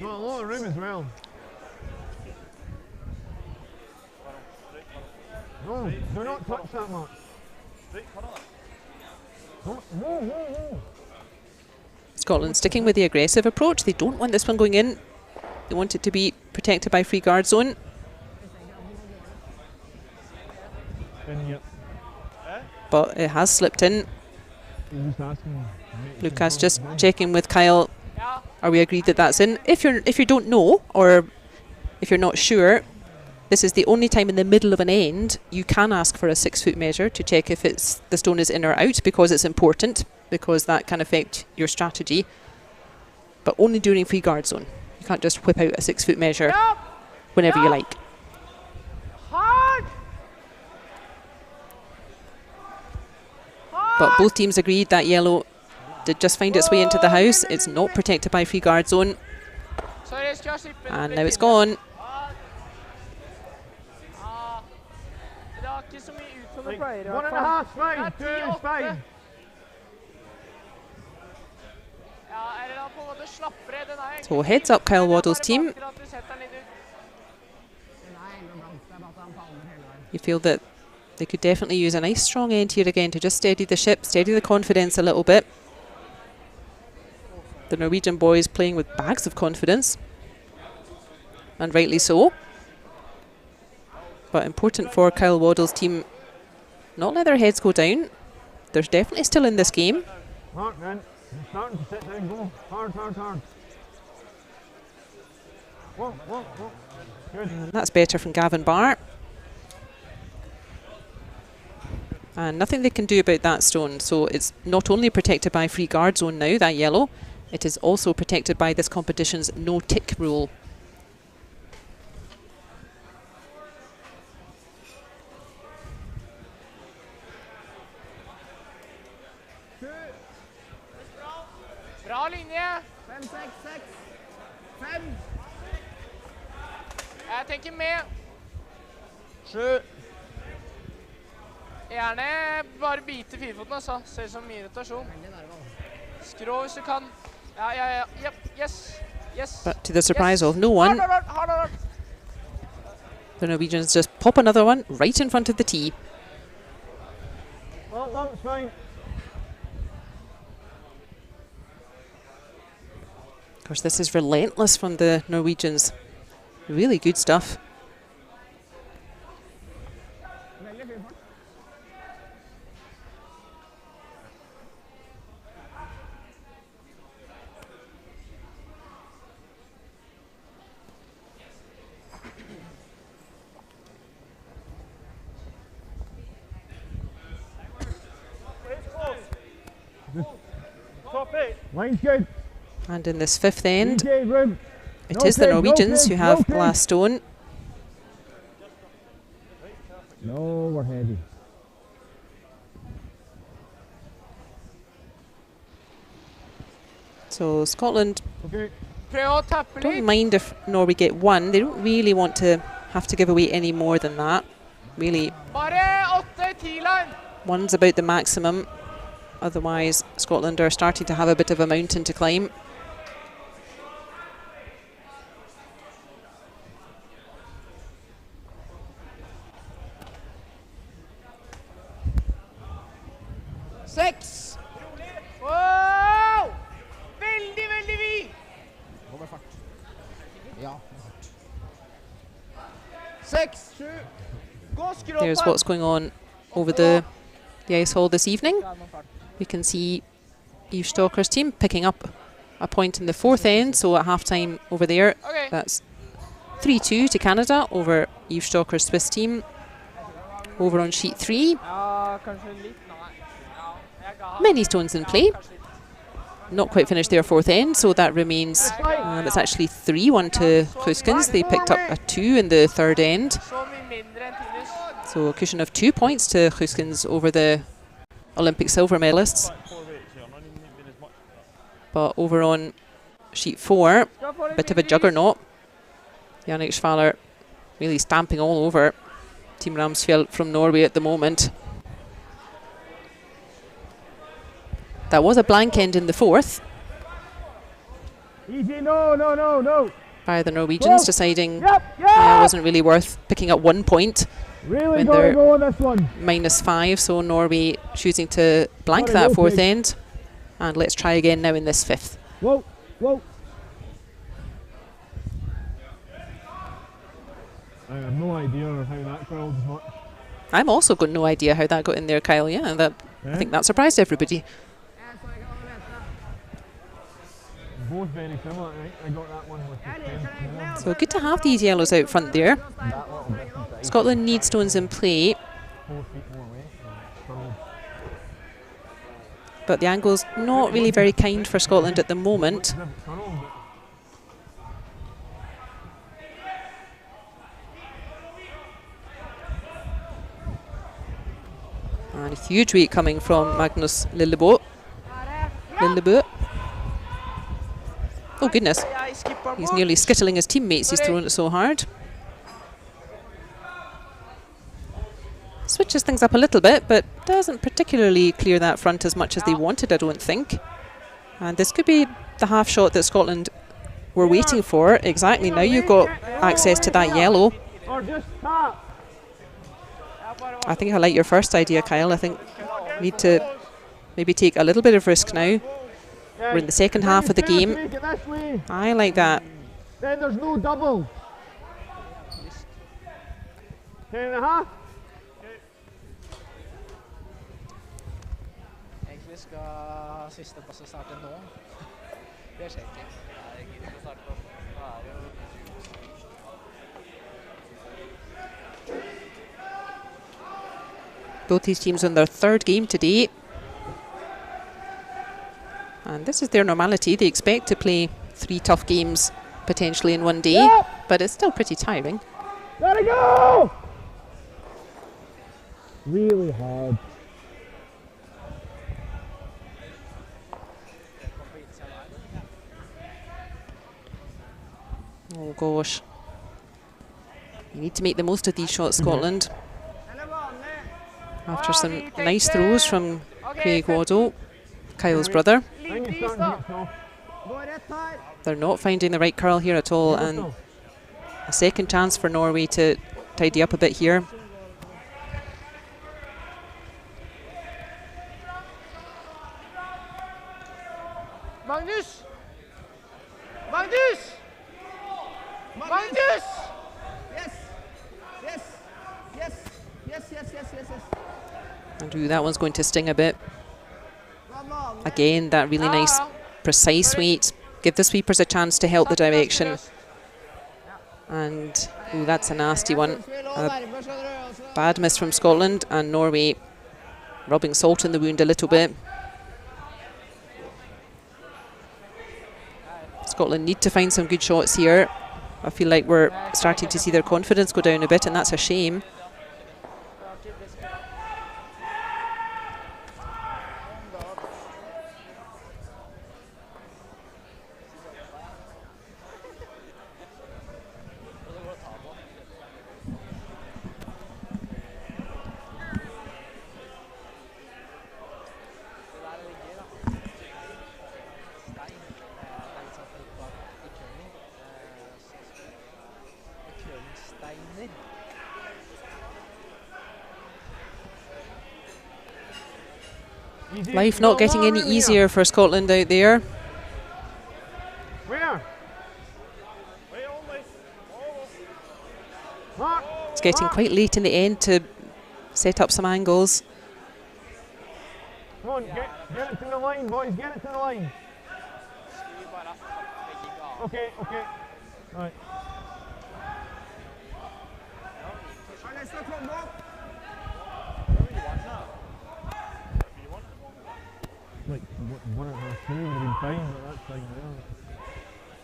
Not a lot of room as well. No, do not touch that much. No. Scotland sticking with the aggressive approach. They don't want this one going in. They want it to be protected by free guard zone. But it has slipped in. Lukas just checking with Kyle. Are we agreed that that's in? If you don't know, or if you're not sure, This is the only time in the middle of an end you can ask for a 6 foot measure to check if the stone is in or out, because it's important, because that can affect your strategy. But only during free guard zone. You can't just whip out a 6 foot measure whenever you like. Hard. But both teams agreed that yellow did just find its way into the house. It's not protected by free guard zone. And now it's gone. Like 1.5 fine, 2 is fine. So heads up Kyle Waddell's team. You feel that they could definitely use a nice strong end here again to just steady the ship, steady the confidence a little bit. The Norwegian boys playing with bags of confidence, and rightly so. But important for Kyle Waddell's team not let their heads go down. They're definitely still in this game. Hard, man. You're starting to sit down, go. Hard, hard, hard. Whoa, whoa, whoa. Good. And that's better from Gavin Barr. And nothing they can do about that stone. So it's not only protected by free guard zone now, that yellow, it is also protected by this competition's no tick rule. Bra linje. 5, 6, 6. 5. Jeg tenker med. 7. Gjerne bare bite firefoten, altså. Ser ut som mye rotasjon. Skrå hvis du kan. Ja. Yep, yes. Yes. But to the surprise of no one, Hard. the Norwegians just pop another one right in front of the tee. Well, that's fine. Of course, this is relentless from the Norwegians. Really good stuff. Top 8. Line's good. And in this fifth end, DJ room. it is the Norwegians who have the last stone. No, we're heavy. So Scotland Okay. Prøv å tappe don't litt. mind if Norway get one. They don't really want to have to give away any more than that. Really, Bare 8-10 line. one's about the maximum. Otherwise, Scotland are starting to have a bit of a mountain to climb. Seks. Wow! Veldig, veldig vid. Over fart. Ja. 6, 7. Gå skrå There's på. what's going on over the ice hall this evening. We can see Yves Stalker's team picking up a point in the fourth end. So at halftime over there, Okay. that's 3-2 to Canada over Yves Stalker's Swiss team. Over on sheet 3, Ja, kanskje litt. Nei. Ja, jeg ga han. many stones in play. Kanskje litt. Not quite finished their fourth end, so that remains, it's actually 3-1 to Goesgens. They picked up a 2 in the third end. Så mye mindre enn Tinus. So a cushion of 2 points to Goesgens over the Olympic silver medalists. But over on sheet 4, a bit of a juggernaut. Yannick Schwaller really stamping all over Team Ramsfjell from Norway at the moment. That was a blank end in the fourth Easy, no. by the Norwegians, deciding Yep, it yeah. wasn't really worth picking up 1 point. Really when gotta they're go on this one. -5, so Norway choosing to blank Gotta that go, fourth Craig. end. And let's try again now in this fifth. Whoa, whoa. I have no idea how that curled as much. I'm also got no idea how that got in there, Kyle. Yeah, I think that surprised everybody. Both both very similar. I got that one with the 10. So good to have these yellows out front there. Scotland need stones in play, 4 feet more weight. So but the angle's not really very kind for Scotland at the moment. And a huge weight coming from Magnus Lillebo. Oh goodness, he's nearly skittling his teammates, he's thrown it so hard. Switches things up a little bit, but doesn't particularly clear that front as much as they wanted, I don't think. And this could be the half shot that Scotland were waiting for. Exactly, now you've got access to that yellow. I think I like your first idea, Kyle. I think we need to maybe take a little bit of risk now. We're in the second half of the game. I like that. Then there's no double. 10.5. Egentlig skal siste passet starte nå. Det skjer ikke. Jeg gidder ikke å starte på. Both these teams on their third game today. And this is their normality. They expect to play 3 tough games potentially in one day, but it's still pretty tiring. Let it go! Really hard. Oh gosh. You need to make the most of these shots, Scotland. After some nice throws from Craig Waddell, Kyle's brother. They're not finding the right curl here at all, and a second chance for Norway to tidy up a bit here. Magnus! Magnus! Magnus! Yes! Yes! Yes! Yes, yes, yes, yes, yes. And ooh, that one's going to sting a bit. Again, that really nice, precise weight. Give the sweepers a chance to help the direction. And ooh, that's a nasty one. A bad miss from Scotland, and Norway rubbing salt in the wound a little bit. Scotland need to find some good shots here. I feel like we're starting to see their confidence go down a bit, and that's a shame. Life not getting any easier for Scotland out there. It's getting quite late in the end to set up some angles. Come on, get it to the line, boys, get it to the line. Okay, okay. Right. Like 1.5 would have been fine, but that's fine.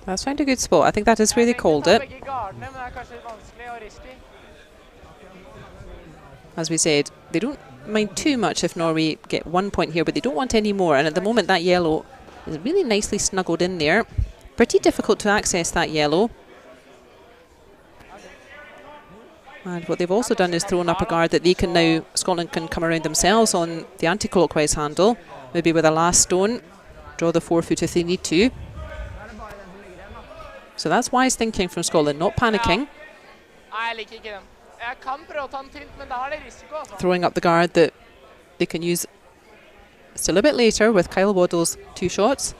That's found a good spot. I think that is where they called it. As we said, they don't mind too much if Norway get 1 point here, but they don't want any more. And at the moment, that yellow is really nicely snuggled in there. Pretty difficult to access that yellow. And what they've also done is thrown up a guard that they can now, Scotland can come around themselves on the anti-clockwise handle, maybe with a last stone, draw the 4 foot if they need to. So that's wise thinking from Scotland, not panicking. Throwing up the guard that they can use still a bit later with Kyle Waddell's 2 shots.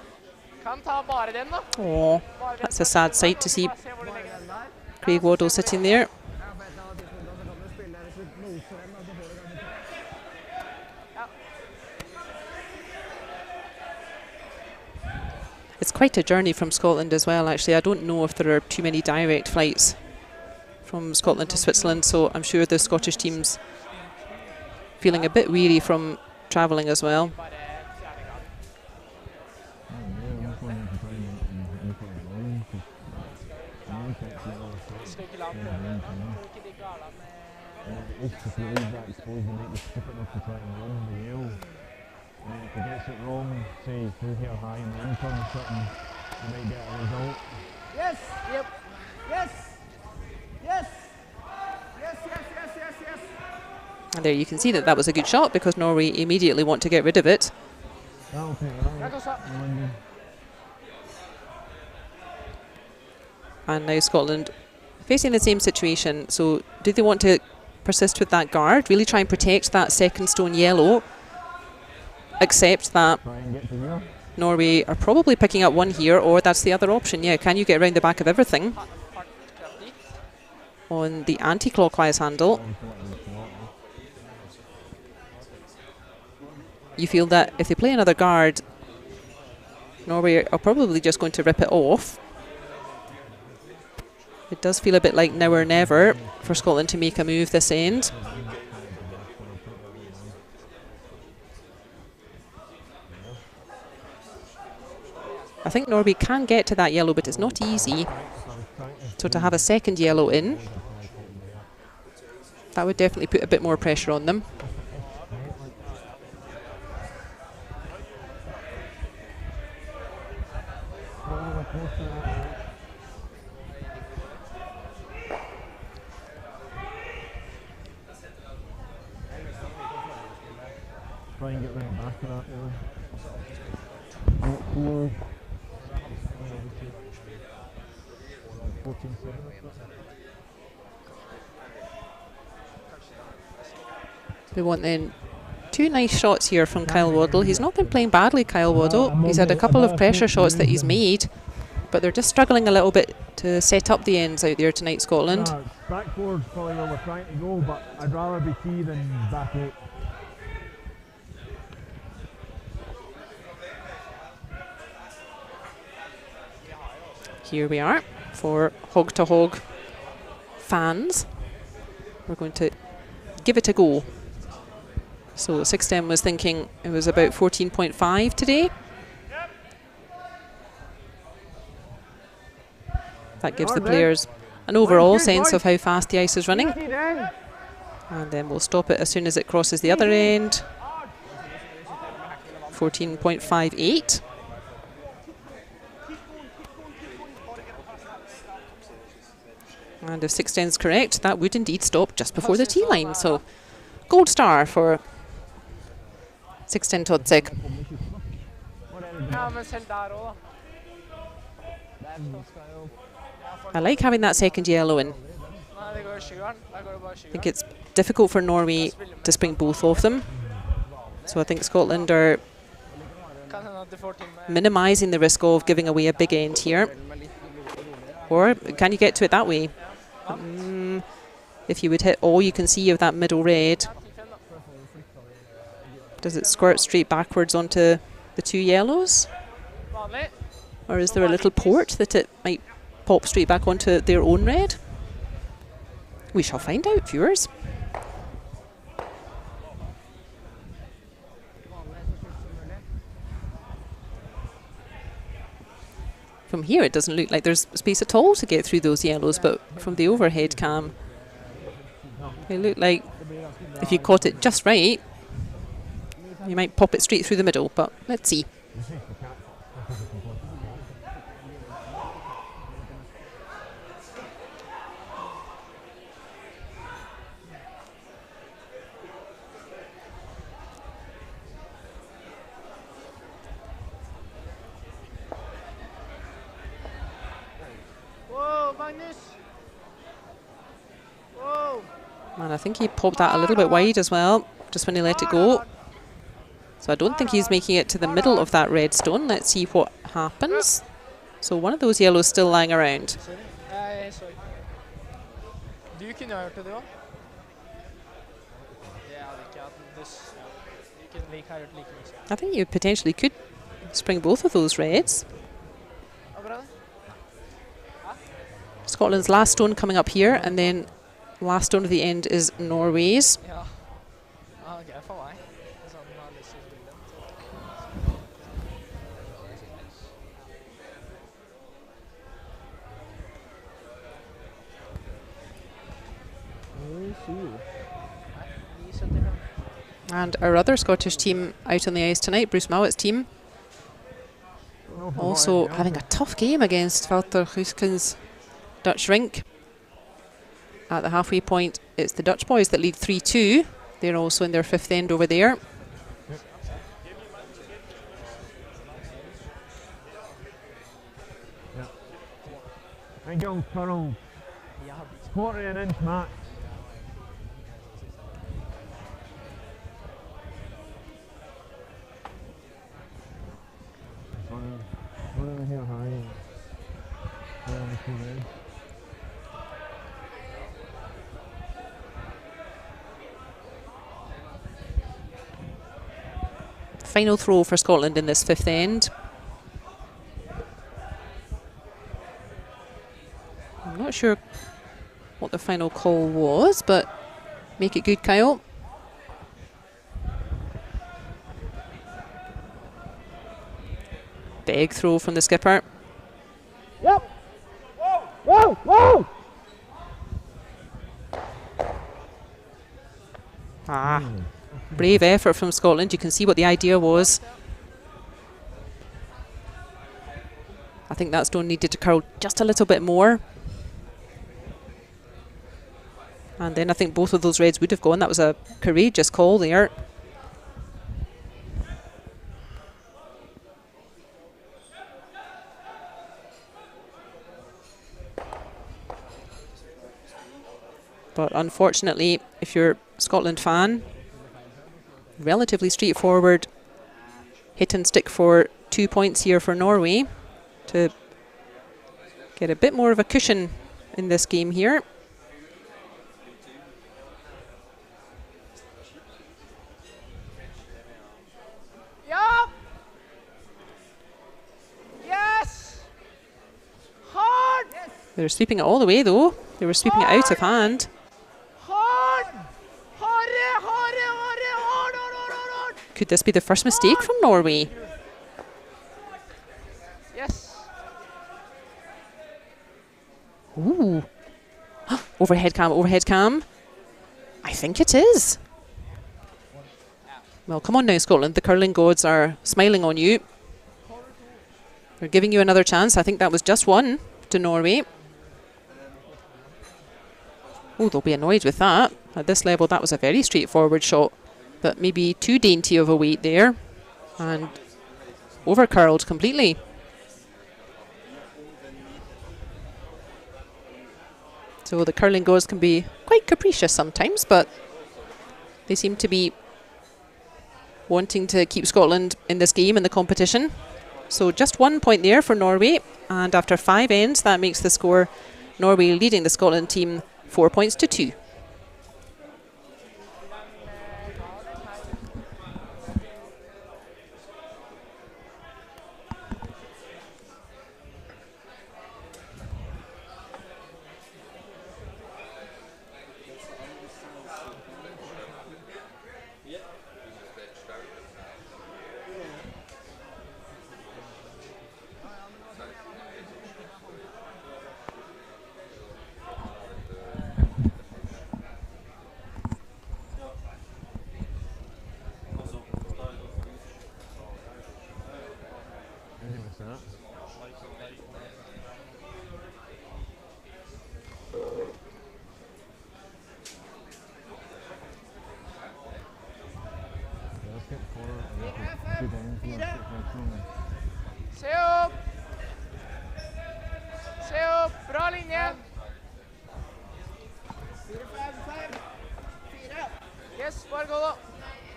Oh, that's a sad sight to see Craig Waddell sitting there. It's quite a journey from Scotland as well, actually. I don't know if there are too many direct flights from Scotland to Switzerland, so I'm sure the Scottish team's feeling a bit weary from travelling as well. If you leave that exposed, you might be stupid enough to try and run the yell. If he gets it wrong, say through here high in the intern or something, you might get a result. Yes! Yep! Yes! Yes! Yes, yes, yes, yes, yes! And there you can see that that was a good shot because Norway immediately want to get rid of it. That'll take that. And now Scotland facing the same situation. So do they want to persist with that guard, really try and protect that second stone yellow, accept that Norway are probably picking up one here, or that's the other option? Yeah, can you get around the back of everything on the anti-clockwise handle? You feel that if they play another guard, Norway are probably just going to rip it off. It does feel a bit like now or never for Scotland to make a move this end. I think Norway can get to that yellow, but it's not easy. So to have a second yellow in, that would definitely put a bit more pressure on them. Try and get right back to that really. We want then two nice shots here from Kyle Waddell. He's not been playing badly, Kyle Waddell. He's had a couple of pressure shots that he's made, but they're just struggling a little bit to set up the ends out there tonight, Scotland. Backboard's probably where we're trying to go, but I'd rather be key than back out. Here we are for hog-to-hog fans. We're going to give it a go. So 610 was thinking it was about 14.5 today. That gives the players an overall sense of how fast the ice is running. And then we'll stop it as soon as it crosses the other end. 14.58. And if 610 is correct, that would indeed stop just before the tee line. So gold star for 610 Todsek. I like having that second yellow in. I think it's difficult for Norway to spring both of them. So I think Scotland are minimising the risk of giving away a big end here. Or can you get to it that way? If you would hit all you can see of that middle red, does it squirt straight backwards onto the two yellows? Or is there a little port that it might pop straight back onto their own red? We shall find out, viewers. From here it doesn't look like there's space at all to get through those yellows, but from the overhead cam it looked like if you caught it just right you might pop it straight through the middle, but let's see. And I think he popped that a little bit wide as well, just when he let it go. So I don't think he's making it to the middle of that red stone. Let's see what happens. So one of those yellows still lying around. I think you potentially could spring both of those reds. Scotland's last stone coming up here, and then last stone of the end is Norway's. Ja. Ja, gøy for meg. Sånn, jeg har lyst til å spille den. And our other Scottish team out on the ice tonight, Bruce Mouat's team, also having a tough game against Walter Goesgens' Dutch rink. At the halfway point, it's the Dutch boys that lead 3-2. They're also in their 5th end over there. Big old curl. Quarter an inch max. One here high. Final throw for Scotland in this 5th end. I'm not sure what the final call was, but make it good, Kyle. Big throw from the skipper. Yep. Whoa, whoa! Brave effort from Scotland. You can see what the idea was. I think that stone needed to curl just a little bit more. And then I think both of those reds would have gone. That was a courageous call there. But unfortunately, if you're a Scotland fan, relatively straightforward hit and stick for 2 points here for Norway to get a bit more of a cushion in this game here. Yup! Yes! Hard! Yes. They were sweeping it all the way though. They were sweeping it out of hand. Hard! Hard! Could this be the first mistake from Norway? Yes. Ooh. Overhead cam, overhead cam. I think it is. Well, come on now, Scotland. The curling gods are smiling on you. They're giving you another chance. I think that was just one to Norway. Oh, they'll be annoyed with that. At this level, that was a very straightforward shot, but maybe too dainty of a weight there and over-curled completely. So the curling goals can be quite capricious sometimes, but they seem to be wanting to keep Scotland in this game, in the competition. So just 1 point there for Norway, and after 5 ends, that makes the score Norway leading the Scotland team 4 points to 2. Se opp! Se opp! Bra linje! 4-5-5. Yes, bare gå da.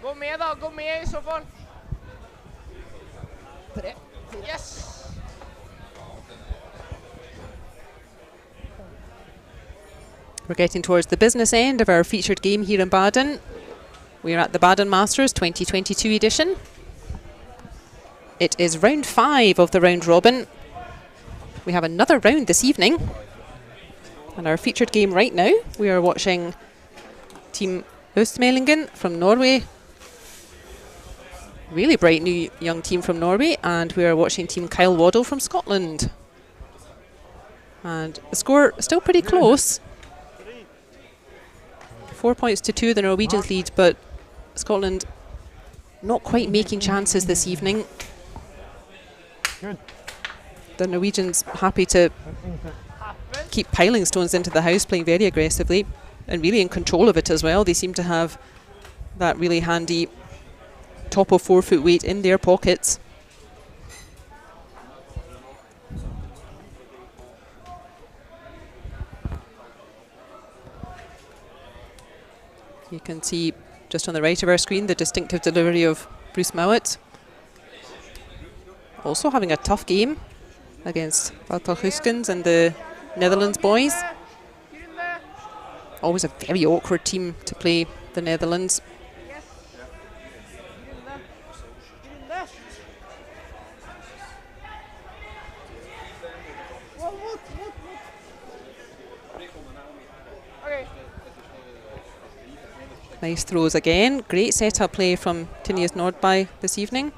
Gå med da, gå med I så fall. 3. Yes! We're getting towards the business end of our featured game here in Baden. We're at the Baden Masters 2022 edition. It is round 5 of the round robin. We have another round this evening. And our featured game right now, we are watching Team Hoestmaelingen from Norway. Really bright new young team from Norway. And we are watching Team Kyle Waddell from Scotland. And the score still pretty close. 4 points to 2, the Norwegians lead, but Scotland not quite making chances this evening. The Norwegians happy to keep piling stones into the house, playing very aggressively and really in control of it as well. They seem to have that really handy top of 4 foot weight in their pockets. You can see just on the right of our screen the distinctive delivery of Mouat. Also having a tough game against Goesgens and the Netherlands boys. Always a very awkward team to play, the Netherlands. Nice throws again. Great set-up play from Tinius Nordby this evening.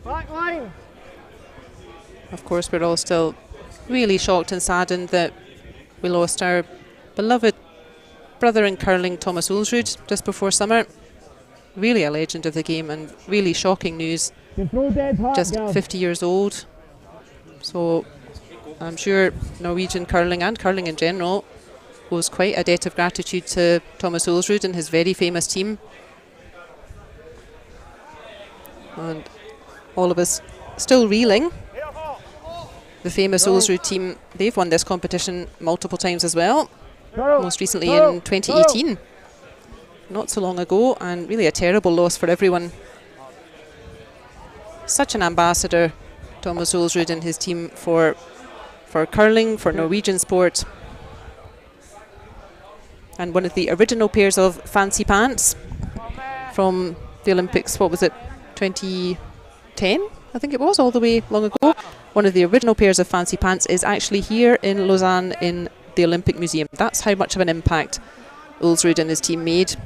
Back line. Of course, we're all still really shocked and saddened that we lost our beloved brother in curling, Thomas Ulsrud, just before summer. Really a legend of the game and really shocking news. Just 50 years old. So I'm sure Norwegian curling and curling in general owes quite a debt of gratitude to Thomas Ulsrud and his very famous team. And all of us still reeling. The famous Ulsrud team, they've won this competition multiple times as well. Most recently in 2018. Not so long ago, and really a terrible loss for everyone. Such an ambassador, Thomas Ulsrud and his team for curling, for Norwegian sport. And one of the original pairs of fancy pants from the Olympics, what was it, 2010? I think it was, all the way long ago. One of the original pairs of fancy pants is actually here in Lausanne in the Olympic Museum. That's how much of an impact Ulsrud and his team made.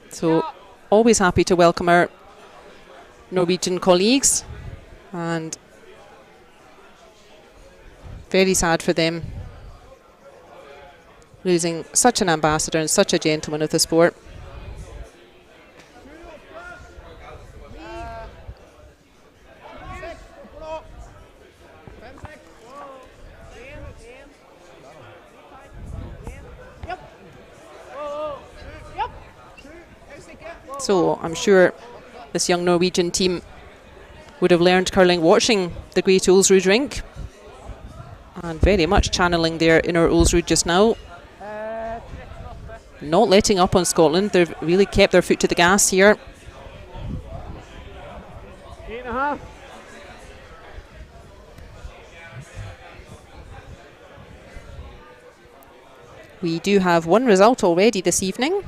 So always happy to welcome our Norwegian colleagues, and very sad for them losing such an ambassador and such a gentleman of the sport. So I'm sure this young Norwegian team would have learned curling watching the great Ulsrud rink, and very much channeling their inner Ulsrud just now. Not letting up on Scotland. They've really kept their foot to the gas here. 8.5. We do have one result already this evening.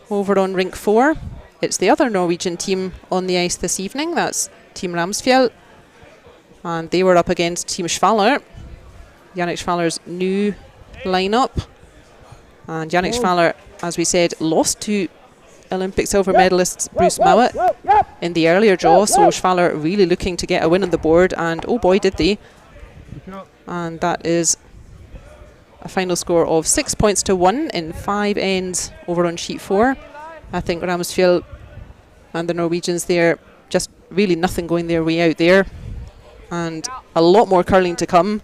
Over on rink 4, it's the other Norwegian team on the ice this evening. That's Team Ramsfjell, and they were up against Team Schwaller, Yannick Schwaller's new lineup. And Yannick Schwaller, as we said, lost to Olympic silver medalist Bruce Mouat in the earlier draw, so Schwaller really looking to get a win on the board, and oh boy did they. And that is a final score of 6 points to 1 in 5 ends over on sheet 4. I think Ramsfjell and the Norwegians there, just really nothing going their way out there, and a lot more curling to come,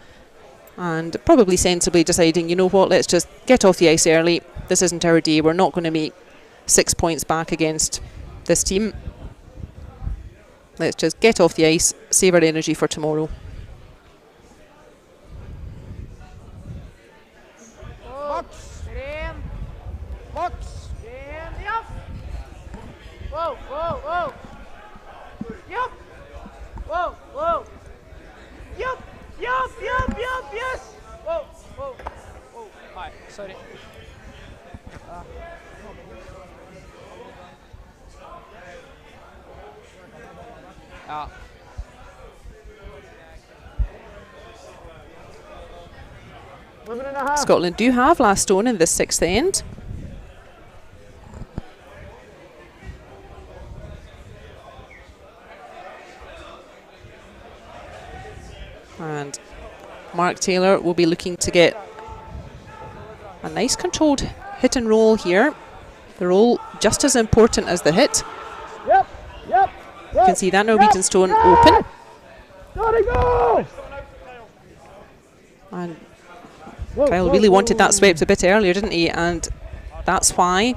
and probably sensibly deciding, you know what, let's just get off the ice early. This isn't our day. We're not going to make 6 points back against this team. Let's just get off the ice, save our energy for tomorrow. Box. Box. Whoa, whoa. Yup. Whoa, whoa. Yup, yup, yup, yup, yes. Whoa, whoa. Whoa, hi, sorry. Ja. Scotland do have last stone in this sixth end. And Mark Taylor will be looking to get a nice controlled hit and roll here. The roll just as important as the hit. Yep, yep. You can see that Norwegian stone open. Gotta go! And Kyle really wanted that swept a bit earlier, didn't he? And that's why,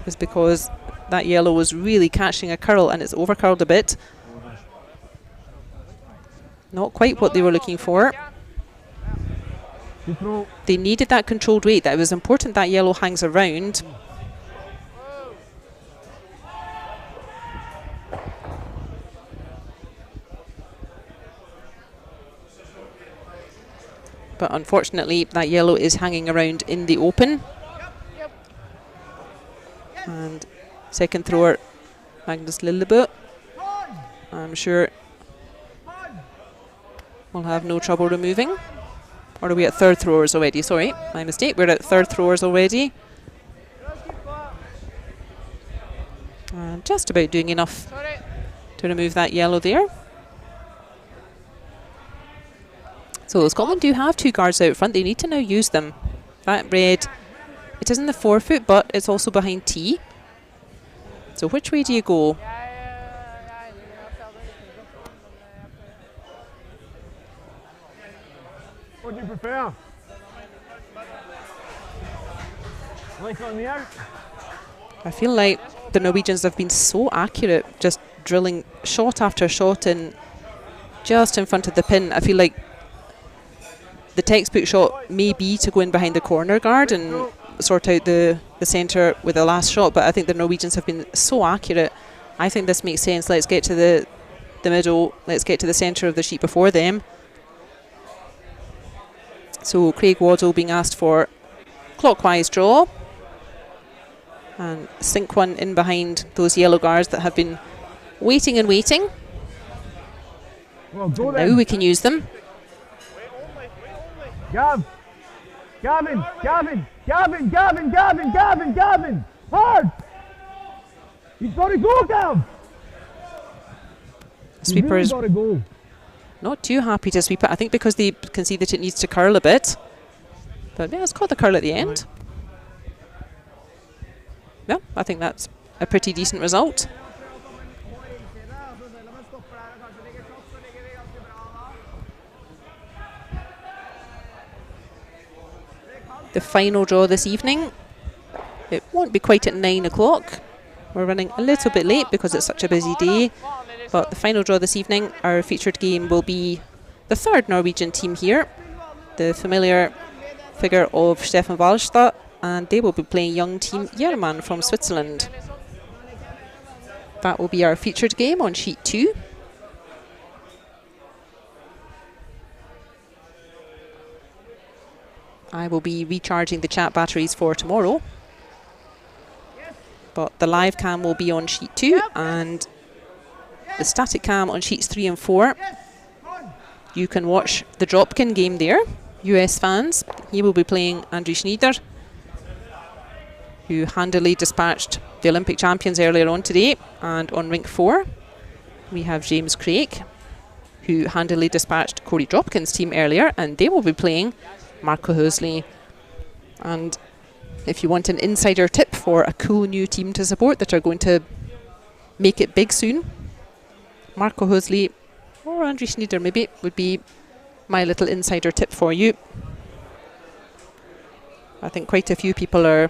is because that yellow was really catching a curl and it's over curled a bit. Not quite what they were looking for. They needed that controlled weight. That it was important that yellow hangs around. But unfortunately, that yellow is hanging around in the open. And second thrower, Magnus Lillebø. I'm sure we'll have no trouble removing. Or are we at third throwers already? Sorry, my mistake. We're at third throwers already. And just about doing enough to remove that yellow there. So Scotland do have two guards out front. They need to now use them. That red, it is in the forefoot, but it's also behind tee. So which way do you go? What do you prefer? Like on the out? I feel like the Norwegians have been so accurate, just drilling shot after shot in just in front of the pin. I feel like the textbook shot may be to go in behind the corner guard and sort out the centre with the last shot, but I think the Norwegians have been so accurate. I think this makes sense. Let's get to the middle. Let's get to the centre of the sheet before them. So Craig Waddell being asked for clockwise draw and sink one in behind those yellow guards that have been waiting and waiting. Well, go now we can use them. Gavin! Gavin! Gavin! Gavin! Gavin! Gavin! Gavin! Gavin! Hard! He's got to go, Gav! Sweepers really go. Not too happy to sweep it. I think because they can see that it needs to curl a bit. But yeah, it's caught the curl at the end. Yeah, I think that's a pretty decent result. The final draw this evening, it won't be quite at 9 o'clock. We're running a little bit late because it's such a busy day. But the final draw this evening, our featured game will be the third Norwegian team here, the familiar figure of Stefan Walstad, and they will be playing young team Jermann from Switzerland. That will be our featured game on sheet 2. I will be recharging the chat batteries for tomorrow. But the live cam will be on sheet 2 and the static cam on sheets 3 and 4. You can watch the Dropkin game there, US fans. He will be playing Andrew Schnider, who handily dispatched the Olympic champions earlier on today. And on rink 4, we have James Craik, who handily dispatched Corey Dropkin's team earlier, and they will be playing Marco Hoesli. And if you want an insider tip for a cool new team to support that are going to make it big soon, Marco Hoesli or Andrew Schnider maybe would be my little insider tip for you. I think quite a few people are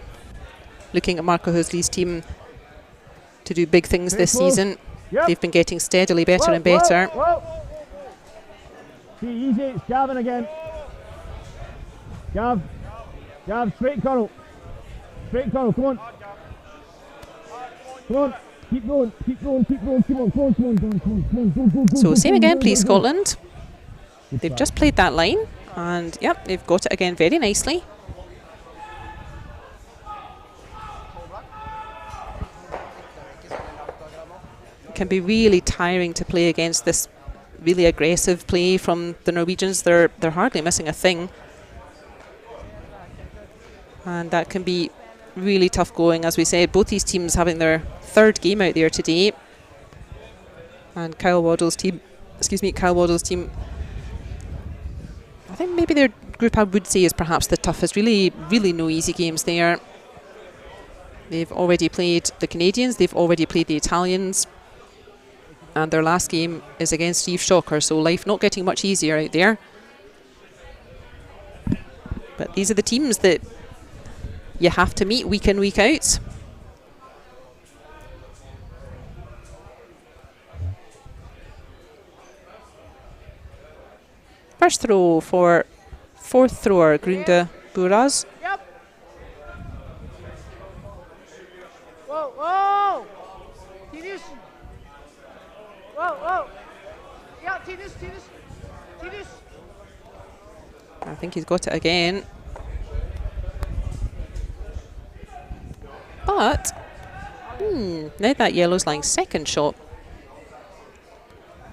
looking at Marco Hoesli's team to do big things this season. They've been getting steadily better and better. Easy, it's Gavin again. Gav, straight curl. Straight curl, come on. Come on. Keep going, keep going, keep going, come on, come on, come on, come on, come on, come on, go, go, So go, same go, again, go, please, go, go. Scotland. They've just played that line, and yep, they've got it again very nicely. It can be really tiring to play against this really aggressive play from the Norwegians. They're hardly missing a thing, and that can be really tough going. As we said, both these teams having their third game out there today, and Kyle Waddell's team, I think maybe their group I would say is perhaps the toughest. Really no easy games there. They've already played the Canadians, they've already played the Italians, and their last game is against Steve Shocker, so life not getting much easier out there. But these are the teams that you have to meet week in, week out. First throw for fourth thrower, Grunde Buras. Yep. Whoa, whoa. Tinus. Whoa, whoa. Yeah, Tinus. I think he's got it again. But, now that yellow's lying second shot.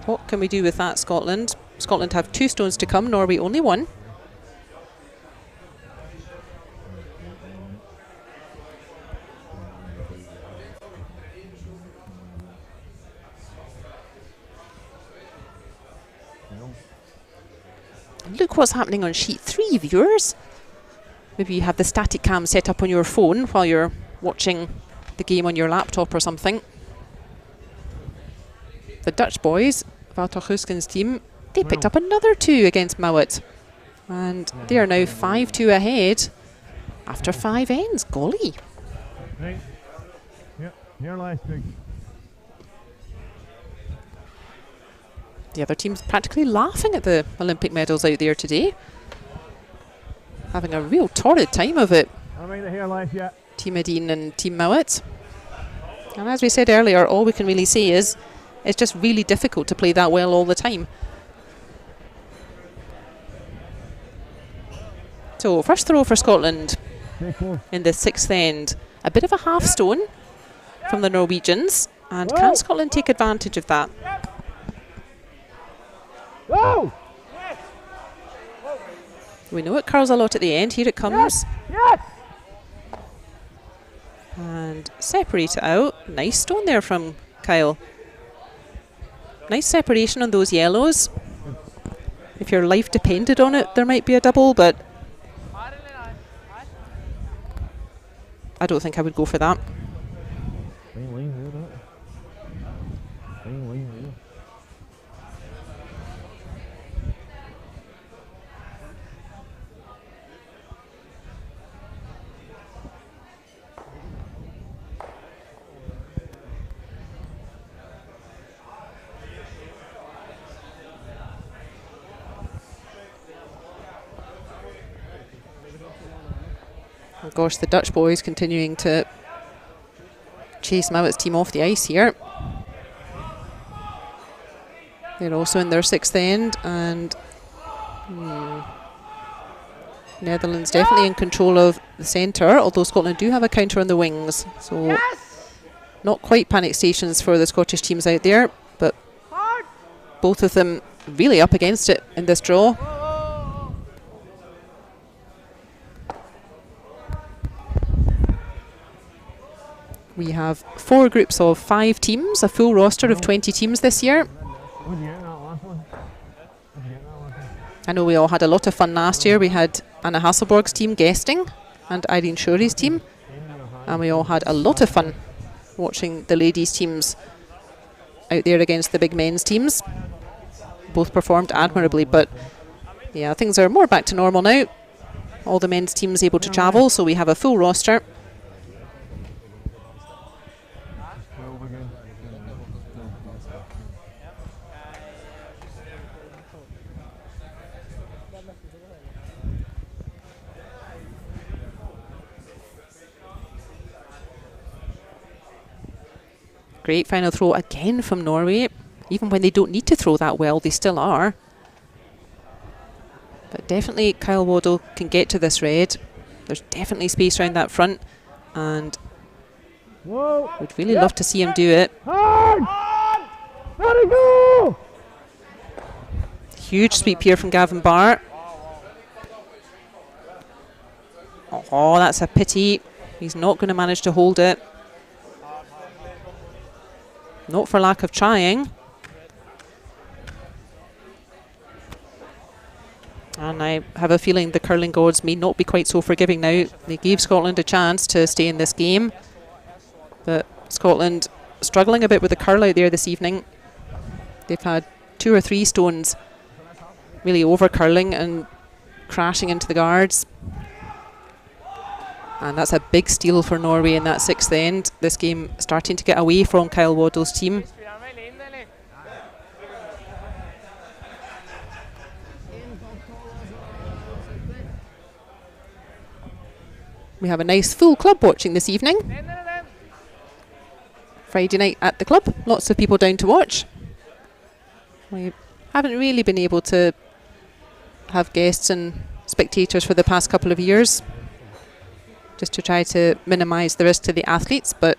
What can we do with that, Scotland? Scotland have 2 stones to come, Norway only 1. Look what's happening on sheet 3, viewers. Maybe you have the static cam set up on your phone while you're watching the game on your laptop or something. The Dutch boys, Wouter Goesgens' team, they picked up another 2 against Mouat. And they are now 5-2 ahead after 5 ends. Golly. Right. Yep, here last big. The other team's practically laughing at the Olympic medals out there today. Having a real torrid time of it. I'm right here last yet. Team Edin and Team Mouat. And as we said earlier, all we can really say is it's just really difficult to play that well all the time. So first throw for Scotland in the 6th end. A bit of a half stone from the Norwegians. And can Scotland take advantage of that? Go! We know it curls a lot at the end. Here it comes. Yes! And separate it out. Nice stone there from Kyle. Nice separation on those yellows. If your life depended on it, there might be a double, but I don't think I would go for that. Fine line there, that. Fine line there. Oh gosh, the Dutch boys continuing to chase Mouat's team off the ice here. They're also in their 6th end, and Netherlands definitely in control of the centre, although Scotland do have a counter on the wings. So not quite panic stations for the Scottish teams out there, but both of them really up against it in this draw. We have 4 groups of 5 teams, a full roster of 20 teams this year. I know we all had a lot of fun last year. We had Anna Hasselborg's team guesting and Irene Shuri's team, and we all had a lot of fun watching the ladies' teams out there against the big men's teams. Both performed admirably, but yeah, things are more back to normal now. All the men's teams able to travel, so we have a full roster. Great final throw again from Norway. Even when they don't need to throw that well, they still are. But definitely Kyle Waddell can get to this red. There's definitely space around that front, and we'd really love to see him do it. Hard! Let it go! Huge sweep here from Gavin Barr. Oh, that's a pity. He's not going to manage to hold it. Not for lack of trying. And I have a feeling the curling gods may not be quite so forgiving now. They gave Scotland a chance to stay in this game, but Scotland struggling a bit with the curl out there this evening. They've had 2 or 3 stones really over curling and crashing into the guards. And that's a big steal for Norway in that 6th end. This game starting to get away from Kyle Waddell's team. We have a nice full club watching this evening. Friday night at the club, lots of people down to watch. We haven't really been able to have guests and spectators for the past couple of years, just to try to minimise the risk to the athletes, but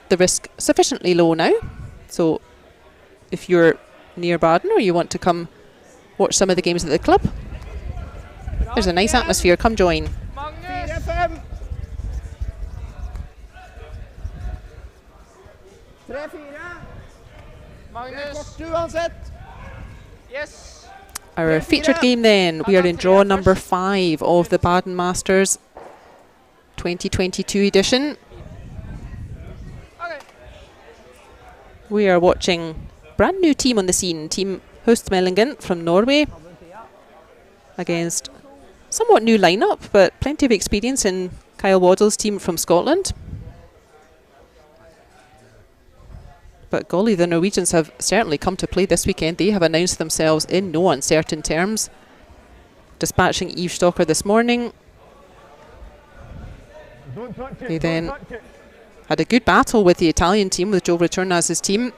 the risk sufficiently low now. So if you're near Baden or you want to come watch some of the games at the club, there's a nice atmosphere, come join. Our featured game then, we are in draw number 5 of the Baden Masters 2022 edition. We are watching brand new team on the scene, Team Hoestmaelingen from Norway, against somewhat new lineup, but plenty of experience in Kyle Waddell's team from Scotland. But golly, the Norwegians have certainly come to play this weekend. They have announced themselves in no uncertain terms, dispatching Eve Stocker this morning. They then had a good battle with the Italian team, with Joe Retornaz's team.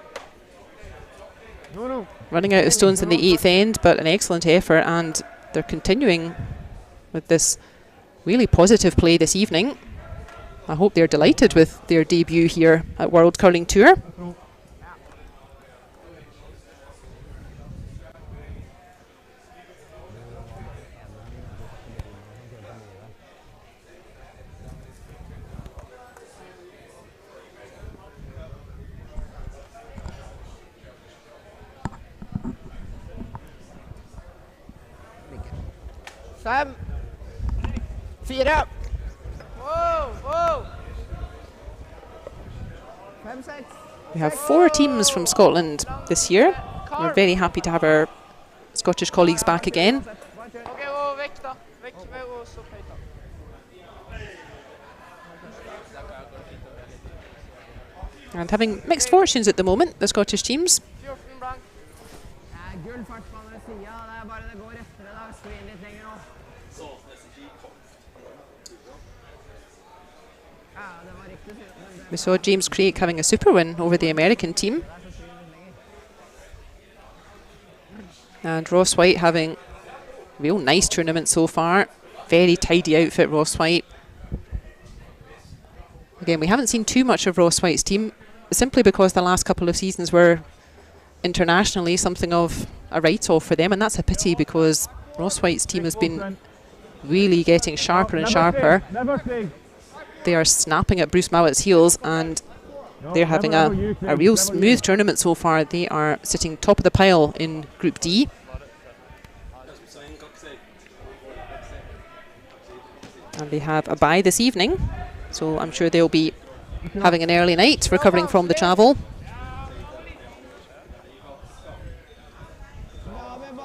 Running out of stones in the 8th end, but an excellent effort, and they're continuing with this really positive play this evening. I hope they're delighted with their debut here at World Curling Tour. Fem. 4. Whoa, whoa. 5, 6. We have 4 teams from Scotland this year. We're very happy to have our Scottish colleagues back again. And having mixed fortunes at the moment, the Scottish teams. We saw James Craik having a super win over the American team. And Ross Whyte having a real nice tournament so far. Very tidy outfit, Ross Whyte. Again, we haven't seen too much of Ross Whyte's team, simply because the last couple of seasons were internationally something of a write-off for them, and that's a pity because Ross Whyte's team has been really getting sharper and sharper. They are snapping at Bruce Mouat's heels, and they're having a real smooth tournament so far. They are sitting top of the pile in Group D. And they have a bye this evening, so I'm sure they'll be having an early night, recovering from the travel.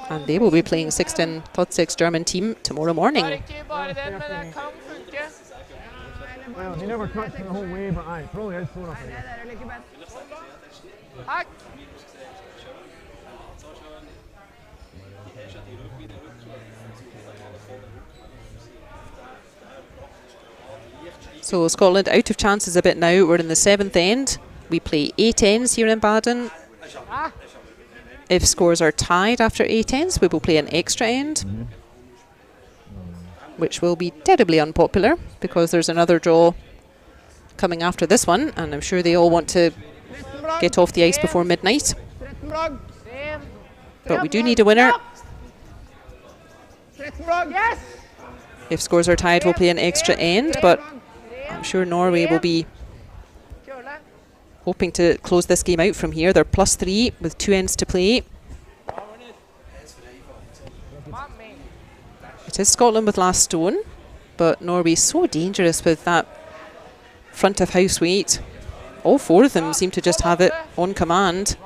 And they will be playing 6th German team tomorrow morning. Well, he never touched the whole way, but it probably is slow enough. So Scotland out of chances a bit now. We're in the 7th end. we play 8 ends here in Baden. If scores are tied after 8 ends, we will play an extra end, which will be terribly unpopular because there's another draw coming after this one, and I'm sure they all want to get off the ice before midnight. But we do need a winner. If scores are tied, we'll play an extra end, but I'm sure Norway will be hoping to close this game out from here. They're +3 with 2 ends to play. It is Scotland with last stone, but Norway's so dangerous with that front of house weight. All 4 of them seem to just have it on command.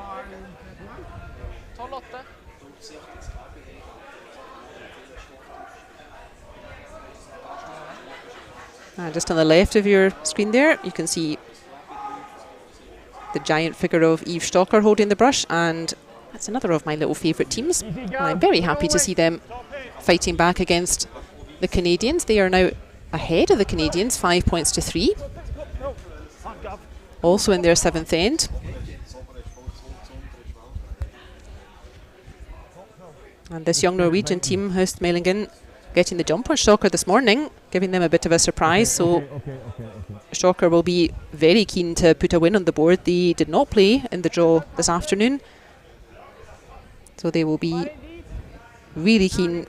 Just on the left of your screen there, you can see the giant figure of Eve Stocker holding the brush, and that's another of my little favourite teams. And I'm very happy to see them fighting back against the Canadians. They are now ahead of the Canadians, 5 points to 3. Also in their 7th end. And this young Norwegian team, Hoestmaelingen, getting the jump on Stocker this morning, giving them a bit of a surprise. So Stocker will be very keen to put a win on the board. They did not play in the draw this afternoon, so they will be really keen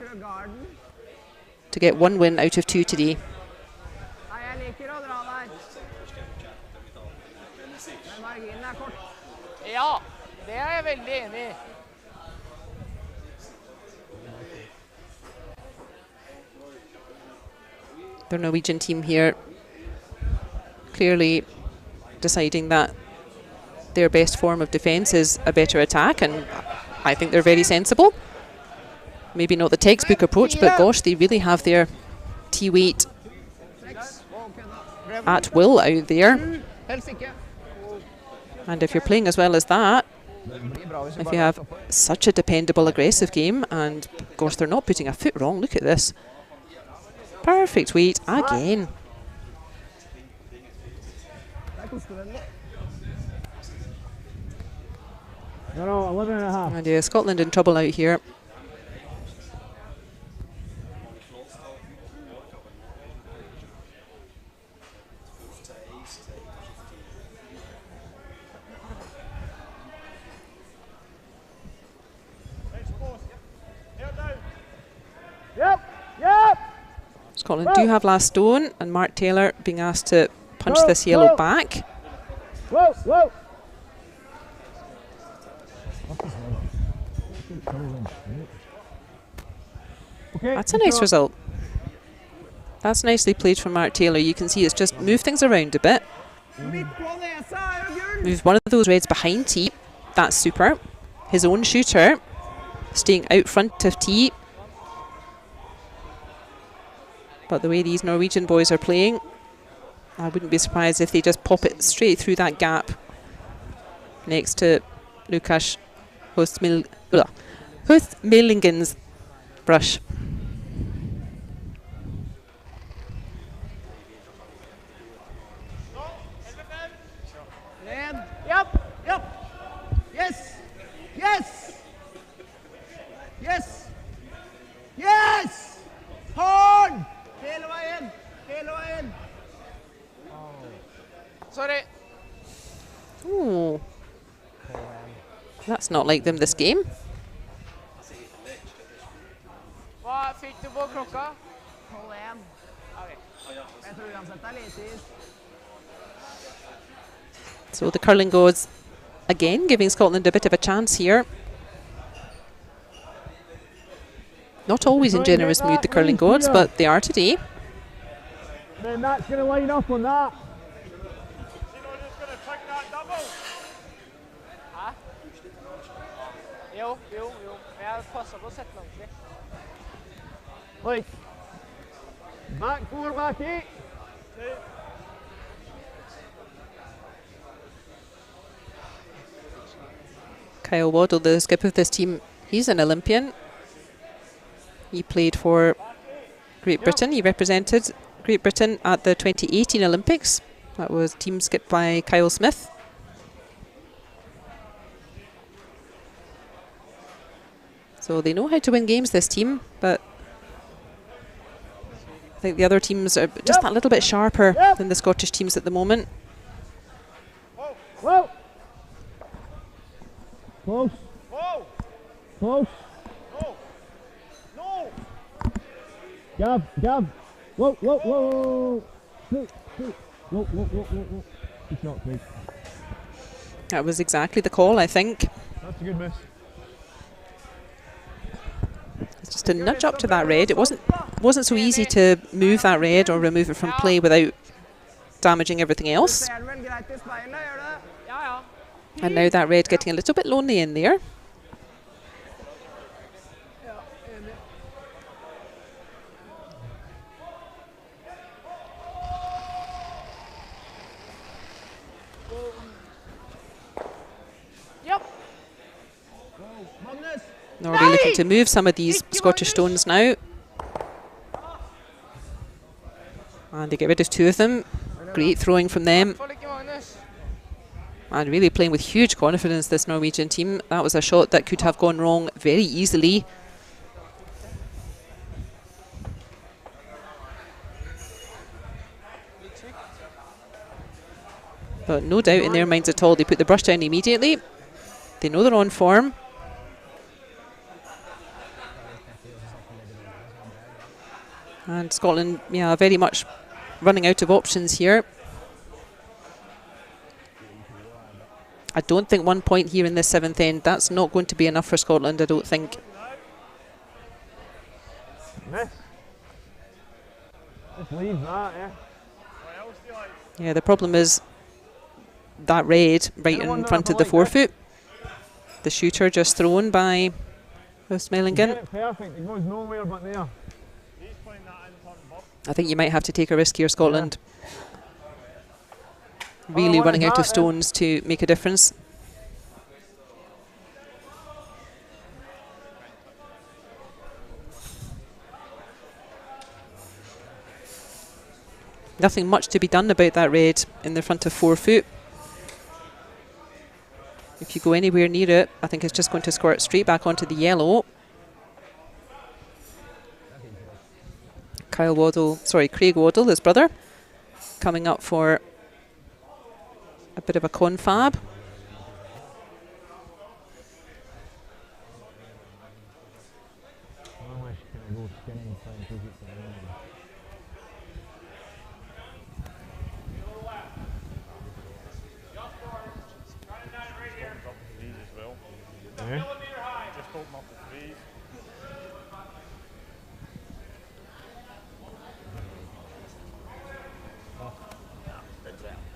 to get 1 win out of 2 today. Ja, det jeg veldig enig I. The Norwegian team here clearly deciding that their best form of defence is a better attack, and I think they're very sensible. Maybe not the textbook approach, but gosh, they really have their T-weight at will out there. And if you're playing as well as that, if you have such a dependable, aggressive game, and of course they're not putting a foot wrong, look at this. Perfect weight again. No, 11.5. And yeah, Scotland in trouble out here. Scotland do have last stone, and Mark Taylor being asked to punch this yellow back. That's a nice result. That's nicely played from Mark Taylor. You can see it's just moved things around a bit. Moved one of those reds behind tee. That's super. His own shooter staying out front of tee. But the way these Norwegian boys are playing, I wouldn't be surprised if they just pop it straight through that gap next to Lukas Hoestmaelingen's brush. Yes! Hard! Sorry. Ooh. That's not like them this game. Hva fikk du på klokka? 12:01. Okay. Jeg tror uansett litt tid. So the curling goes again, giving Scotland a bit of a chance here. Not always in generous mood, the curling gods, but they are today. Then that's going to line up on that. Jo. Jeg passer på å sette den ordentlig. Like, back 4, back 8. Kyle Waddell, the skip of this team, he's an Olympian. He played for Great Britain. He represented Great Britain at the 2018 Olympics. That was team skipped by Kyle Smith. So they know how to win games, this team, but I think the other teams are just that little bit sharper than the Scottish teams at the moment. Whoa! Close. Whoa! Close. No! No! Gab. Whoa. Shoot. Whoa. Good shot, Craik. That was exactly the call, I think. That's a good miss. It's just a nudge up to that red. It wasn't so easy to move that red or remove it from play without damaging everything else. And now that red getting a little bit lonely in there. Norway looking to move some of these Scottish stones now. And they get rid of 2 of them. Great throwing from them. And really playing with huge confidence, this Norwegian team. That was a shot that could have gone wrong very easily. But no doubt in their minds at all, they put the brush down immediately. They know they're on form. And Scotland, yeah, very much running out of options here. I don't think 1 point here in the 7th end. That's not going to be enough for Scotland, I don't think. Miss. Just leave that, yeah. Yeah, the problem is that red right in front of the forefoot. The shooter just thrown by Hoestmaelingen. Get it perfect, it goes nowhere but there. I think you might have to take a risk here, Scotland. Really running out of stones to make a difference. Nothing much to be done about that red in the front of forefoot. If you go anywhere near it, I think it's just going to squirt straight back onto the yellow. Craig Waddell, his brother, coming up for a bit of a confab.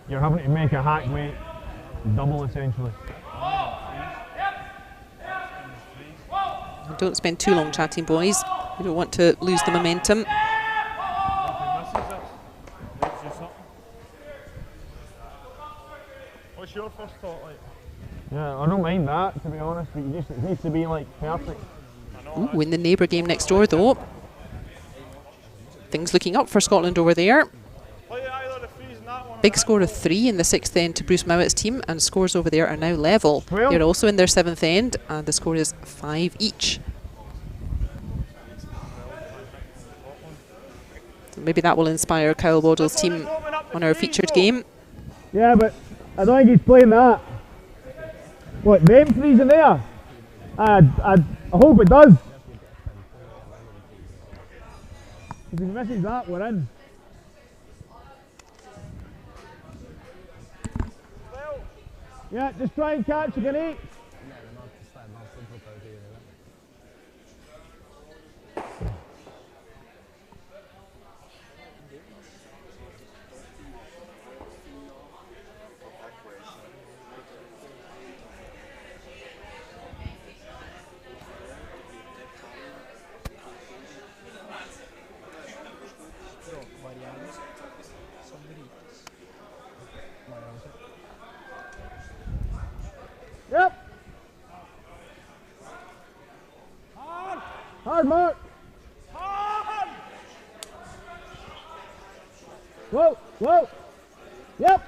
You're having to make a hack weight double essentially. Don't spend too long chatting, boys. You don't want to lose the momentum. What's your first thought like? Yeah, I don't mind that, to be honest, but it needs to be like perfect. Ooh, in the neighbour game next door though. Things looking up for Scotland over there. Big score of 3 in the 6th end to Bruce Mouat's team, and scores over there are now level. They're also in their 7th end, and the score is 5 each. So maybe that will inspire Kyle Waddell's team on our featured game. Yeah, but I don't think he's playing that. What, them threes in there? I hope it does. If he misses that, we're in. Yeah, just try and catch, you can eat. Yep. Hard mark. Whoa, whoa. Yep.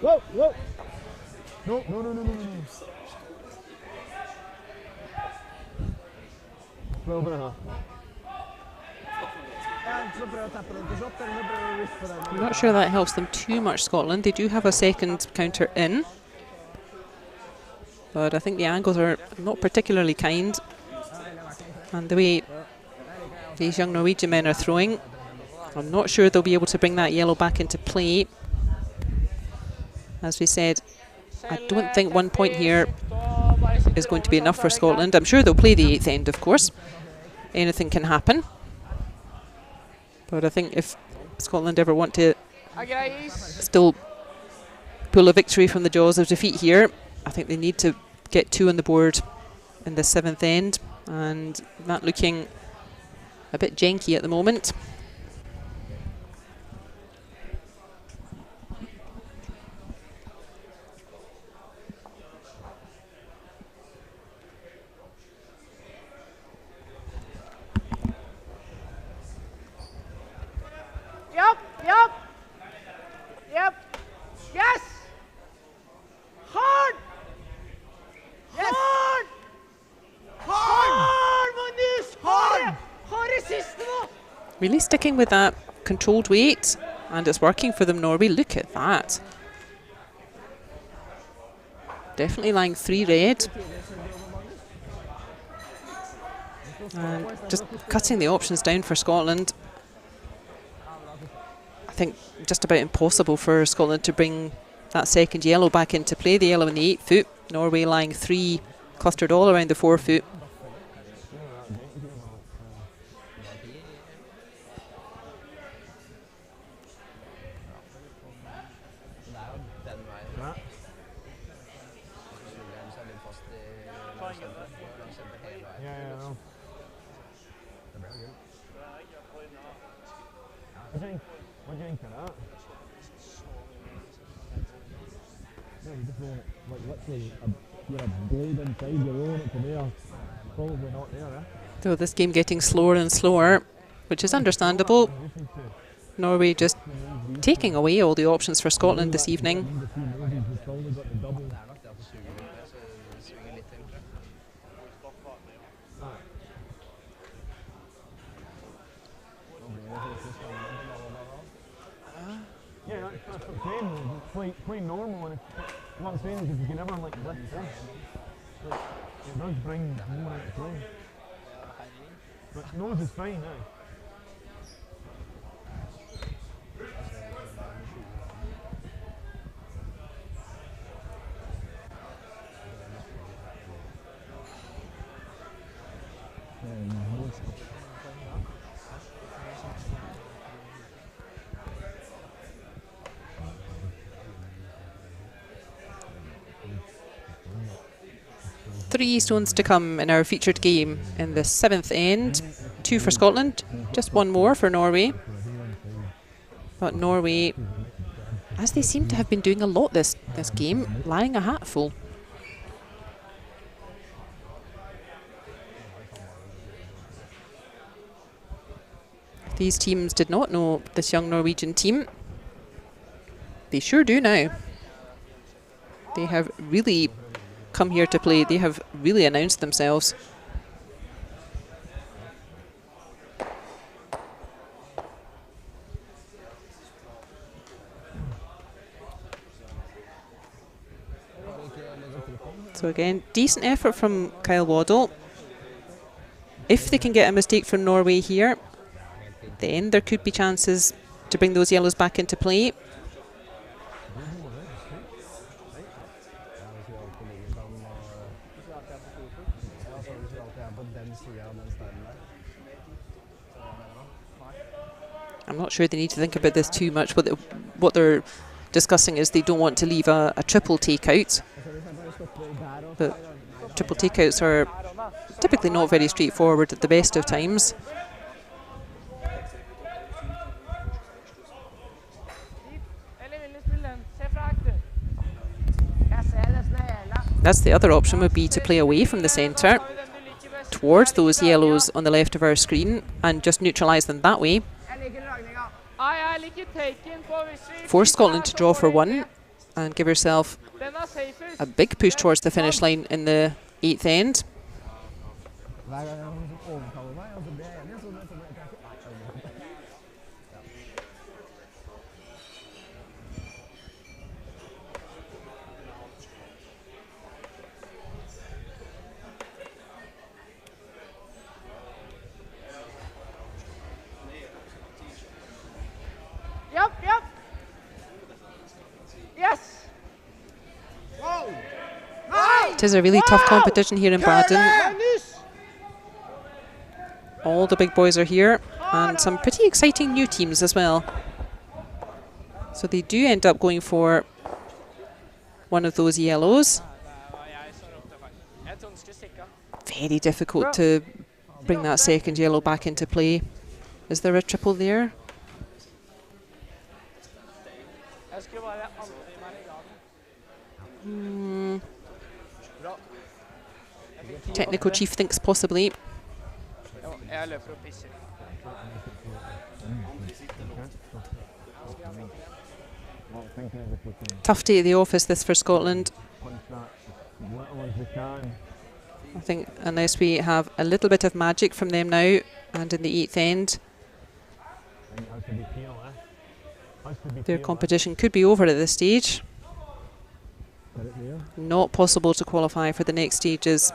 Whoa. No. I'm not sure that helps them too much, Scotland. They do have a second counter in, but I think the angles are not particularly kind. And the way these young Norwegian men are throwing, I'm not sure they'll be able to bring that yellow back into play. As we said, I don't think 1 point here is going to be enough for Scotland. I'm sure they'll play the 8th end, of course. Anything can happen. But I think if Scotland ever want to still pull a victory from the jaws of defeat here, I think they need to get 2 on the board in the 7th end. And that looking a bit janky at the moment. Yep. Yes. Hard. Yes. Hard, Magnus. Hard i siste nå. Really sticking with that controlled weight, and it's working for them, Norway. Look at that. Definitely lying 3 red. And just cutting the options down for Scotland. I think just about impossible for Scotland to bring that second yellow back into play. The yellow in the 8 foot. Norway lying 3 clustered all around the 4 foot. What do you think of that? Yeah, you're just rolling it, like literally, you're a blade inside, you're rolling it to there. Probably not there, eh? So this game getting slower and slower, which is understandable. Norway just taking away all the options for Scotland this evening. Yeah, that's what I'm saying. It's quite normal, and what I'm saying is if you can ever like lift this, like, it does bring more into play. But nose is fine now. Three stones to come in our featured game in the 7th end. 2 for Scotland, just 1 more for Norway. But Norway, as they seem to have been doing a lot this game, lying a hatful. These teams did not know this young Norwegian team. They sure do now. They have really come here to play. They have really announced themselves. So again, decent effort from Kyle Waddell. If they can get a mistake from Norway here, then there could be chances to bring those yellows back into play. I'm not sure they need to think about this too much. What they're discussing is they don't want to leave a triple takeout. But triple takeouts are typically not very straightforward at the best of times. That's the other option, would be to play away from the centre towards those yellows on the left of our screen and just neutralise them that way. Force Scotland to draw for 1 and give yourself a big push towards the finish line in the 8th end. Yep, yep. Yes. Whoa. It is a really tough competition here in Baden. All the big boys are here, and some pretty exciting new teams as well. So they do end up going for one of those yellows. Very difficult to bring that second yellow back into play. Is there a triple there? Technical chief thinks possibly. Tough day at the office this for Scotland. I think unless we have a little bit of magic from them now, and in the 8th end, their competition could be over at this stage. Not possible to qualify for the next stages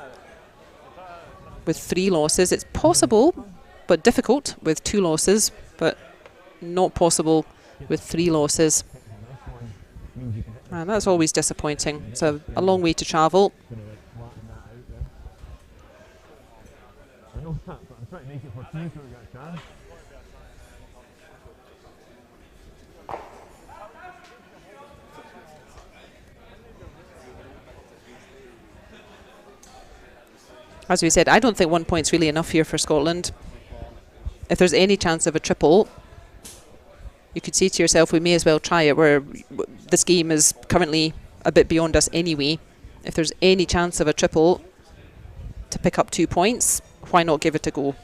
with 3 losses. It's possible, but difficult with 2 losses, but not possible with 3 losses. And that's always disappointing. It's a long way to travel. As we said, I don't think 1 point's really enough here for Scotland. If there's any chance of a triple, you could say to yourself, we may as well try it, where this game is currently a bit beyond us anyway. If there's any chance of a triple to pick up 2 points, why not give it a go?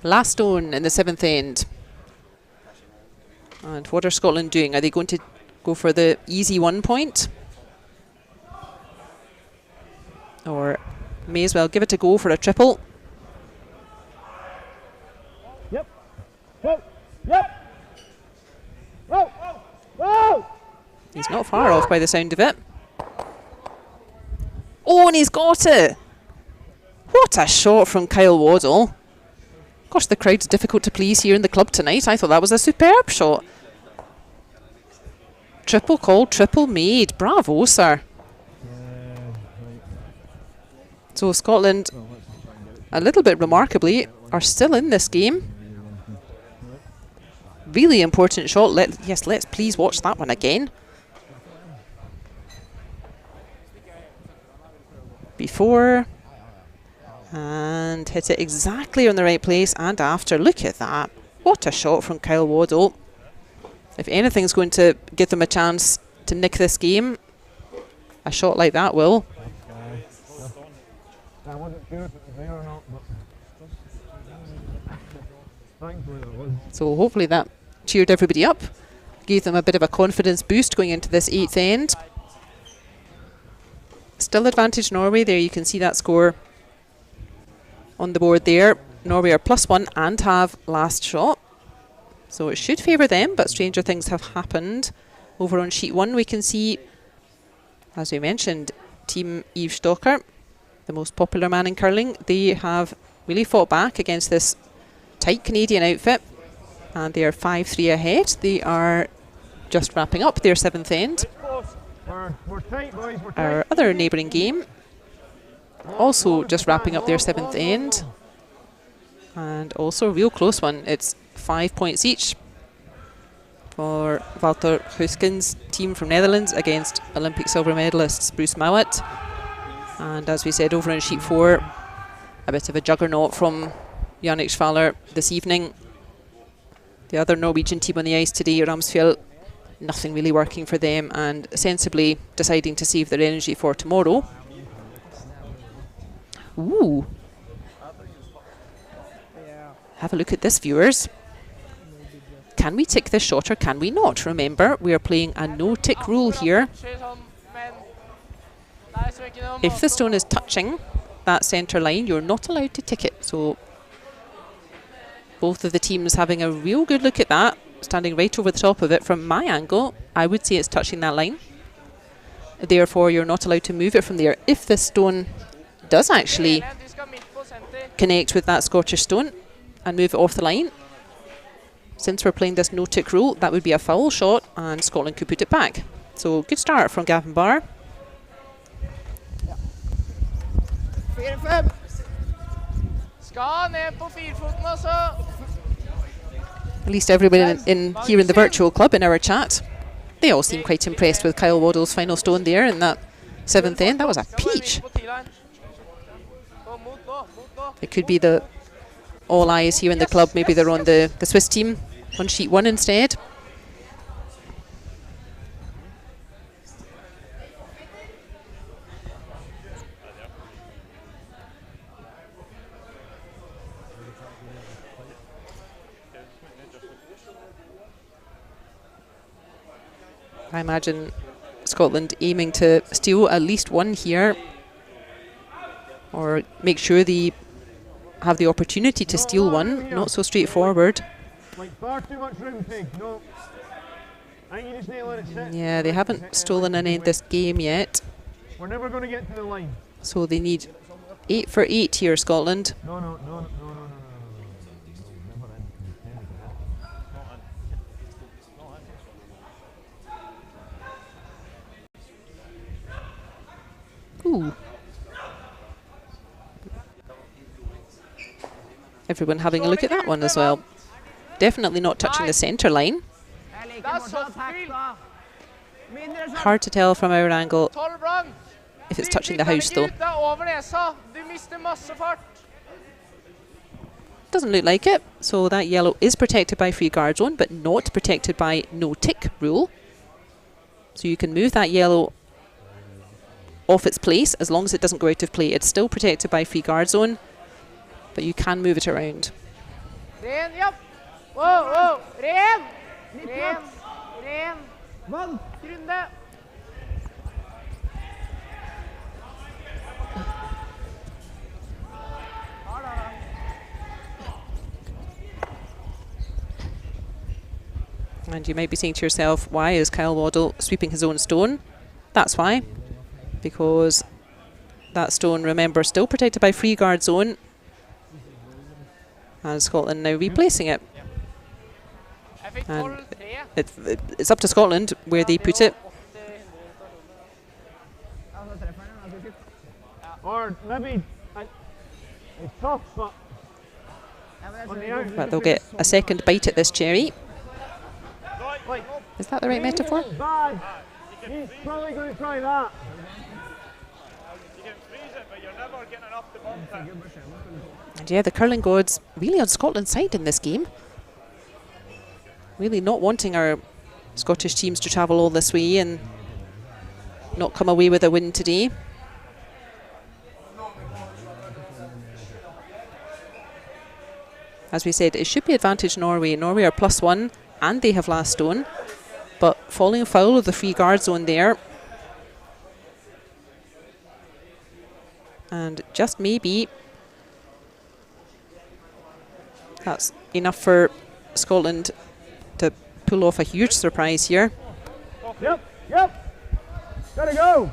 Last stone in the 7th end. And what are Scotland doing? Are they going to go for the easy 1 point? Or may as well give it a go for a triple? Yep. Whoa. Yep. Whoa. Whoa. He's not far off by the sound of it. Oh, and he's got it! What a shot from Kyle Waddell. Gosh, the crowd's difficult to please here in the club tonight. I thought that was a superb shot. Triple called, triple made. Bravo, sir. So Scotland, a little bit remarkably, are still in this game. Really important shot. Yes, let's please watch that one again. Before, and hit it exactly on the right place, and after. Look at that. What a shot from Kyle Waddell. If anything's going to give them a chance to nick this game, a shot like that will. I wasn't sure if it was there or not, but thankfully it was. So hopefully that cheered everybody up, gave them a bit of a confidence boost going into this 8th end. Still advantage Norway. There you can see that score on the board there. Norway are +1 and have last shot, so it should favour them, but stranger things have happened. Over on sheet 1 we can see, as we mentioned, Team Yves Stocker, the most popular man in curling. They have really fought back against this tight Canadian outfit, and they are 5-3 ahead. They are just wrapping up their 7th end. We're tight, boys. We're tight. Our other neighbouring game also just wrapping up their 7th end, and also a real close one. It's 5 points each for Walter Goesgens' team from Netherlands against Olympic silver medalists Bruce Mouat. And as we said, over in sheet 4, a bit of a juggernaut from Yannick Schwaller this evening. The other Norwegian team on the ice today, Ramsfjell, nothing really working for them, and sensibly deciding to save their energy for tomorrow. Ooh. Have a look at this, viewers. can we tick this shot or can we not? Remember, we are playing a no-tick rule here. If the stone is touching that centre line, you're not allowed to tick it. So both of the teams having a real good look at that, standing right over the top of it. From my angle, I would say it's touching that line. Therefore, you're not allowed to move it from there. If this stone does actually connect with that Scottish stone and move it off the line, since we're playing this no-tick rule, that would be a foul shot and Scotland could put it back. So good start from Gavin Barr. At least everybody in here in the virtual club, in our chat, they all seem quite impressed with Kyle Waddell's final stone there in that 7th end. That was a peach. It could be the all eyes here in the club. Maybe they're on the Swiss team on sheet 1 instead. I imagine Scotland aiming to steal at least one here, or make sure they have the opportunity to steal one. Not so straightforward. Like far too much room, Pig. No. I think you just need to let it sit. Yeah, they haven't stolen an end this game yet. We're never going to get to the line. So they need 8 for 8 here, Scotland. No. Ooh. Everyone having a look at that one as well. Definitely not touching the centre line. Hard to tell from our angle if it's touching the house though. Doesn't look like it. So that yellow is protected by free guard zone, but not protected by no tick rule. So you can move that yellow off its place as long as it doesn't go out of play. It's still protected by free guard zone, but you can move it around. Ren, yep. Whoa, ren. Runde. And you might be saying to yourself, why is Kyle Waddell sweeping his own stone? That's why. Because that stone, remember, still protected by free guard zone. And Scotland now replacing it. And it's up to Scotland where they put it. Or maybe it's tough, but But they'll get a second bite at this cherry. Is that the right metaphor? bad. He's probably going to try that. And yeah, the curling gods really on Scotland's side in this game. Really not wanting our Scottish teams to travel all this way and not come away with a win today. As we said, it should be advantage Norway. Norway are +1 and they have last stone, but falling foul of the free guard zone there. And just maybe that's enough for Scotland to pull off a huge surprise here. Yep. Gotta go.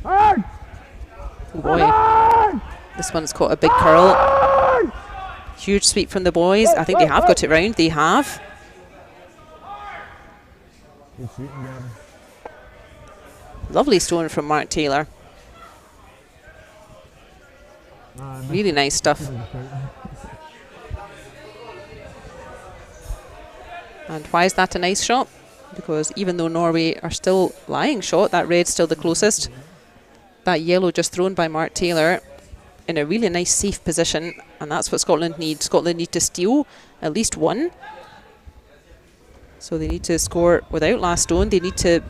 Hard. Oh boy, this one's caught a big curl. Huge sweep from the boys. I think they have got it round. They have. Lovely stone from Mark Taylor. Really nice stuff. And why is that a nice shot? Because even though Norway are still lying shot, that red's still the closest. That yellow just thrown by Mark Taylor in a really nice safe position, and that's what Scotland need. Scotland need to steal at least one. So they need to score without last stone. They need to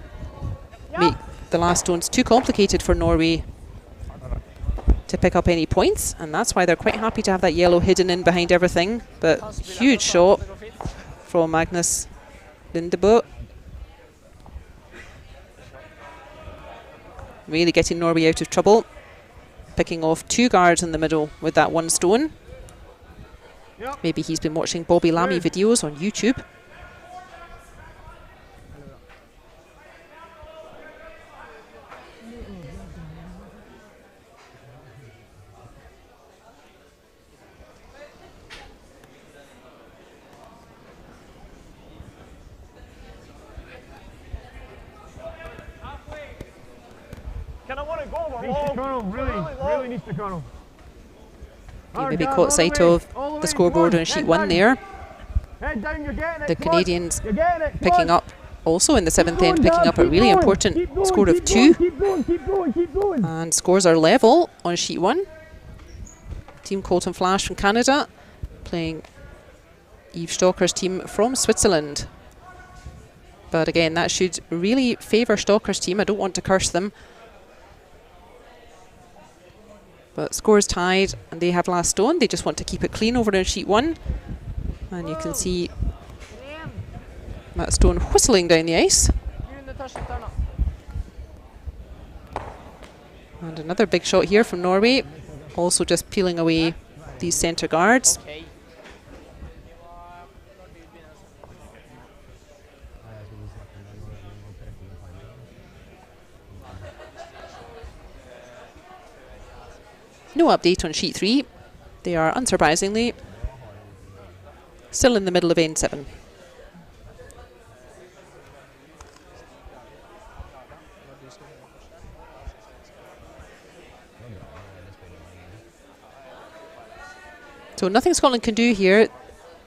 make the last stones too complicated for Norway to pick up any points, and that's why they're quite happy to have that yellow hidden in behind everything. But huge shot. from Magnus Lindebo. Really getting Norway out of trouble. Picking off 2 guards in the middle with that 1 stone. Yep. Maybe he's been watching Bobby Lammy videos on YouTube. Can I want to go? Needs the kernel, really needs the kernel. He maybe caught sight of the scoreboard on sheet 1 there. Head down, you're getting it. The Canadians You're getting it. picking up, also in the 7th end, picking up a really important score of 2. Keep going. And scores are level on sheet 1. Team Colton Flasch from Canada playing Yves Stocker's team from Switzerland. But again, that should really favour Stocker's team. I don't want to curse them. But scores tied, and they have last stone. They just want to keep it clean over on sheet 1. And you can see that stone whistling down the ice. And another big shot here from Norway. Also just peeling away these centre guards. No update on sheet 3. They are, unsurprisingly, still in the middle of end 7. So nothing Scotland can do here.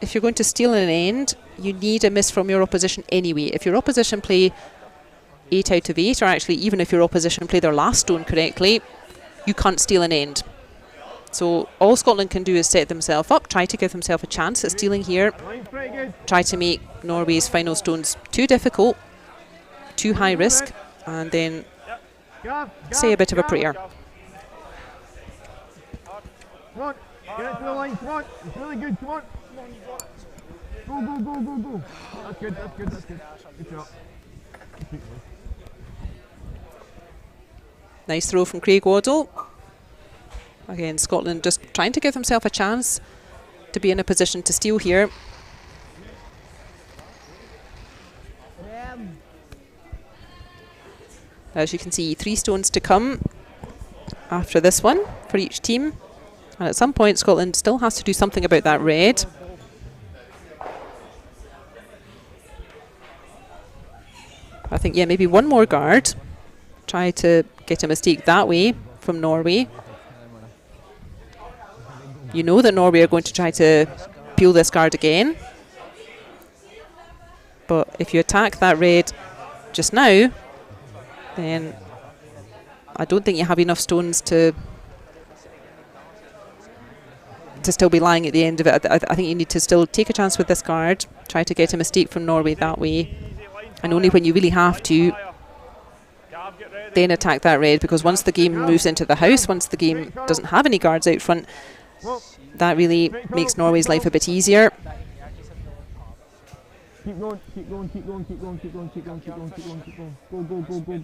If you're going to steal an end, you need a miss from your opposition anyway. If your opposition play 8 out of 8, or actually even if your opposition play their last stone correctly, you can't steal an end. So all Scotland can do is set themselves up, try to give themselves a chance at stealing here, try to make Norway's final stones too difficult, too high risk, and then say a bit of a prayer. Come on, get it to the line, come on. It's really good, come on. Go. That's good. Good job. Nice throw from Craig Waddell. Again, Scotland just trying to give themselves a chance to be in a position to steal here. As you can see, 3 stones to come after this one for each team. And at some point, Scotland still has to do something about that red. I think, yeah, maybe one more guard. Try to get a mistake that way from Norway. You know that Norway are going to try to peel this guard again. But if you attack that red just now, then I don't think you have enough stones to still be lying at the end of it. I think you need to still take a chance with this guard, try to get a mistake from Norway that way, and only when you really have to, then attack that red, because once the game moves into the house, once the game doesn't have any guards out front, that really makes Norway's life a bit easier. Keep going.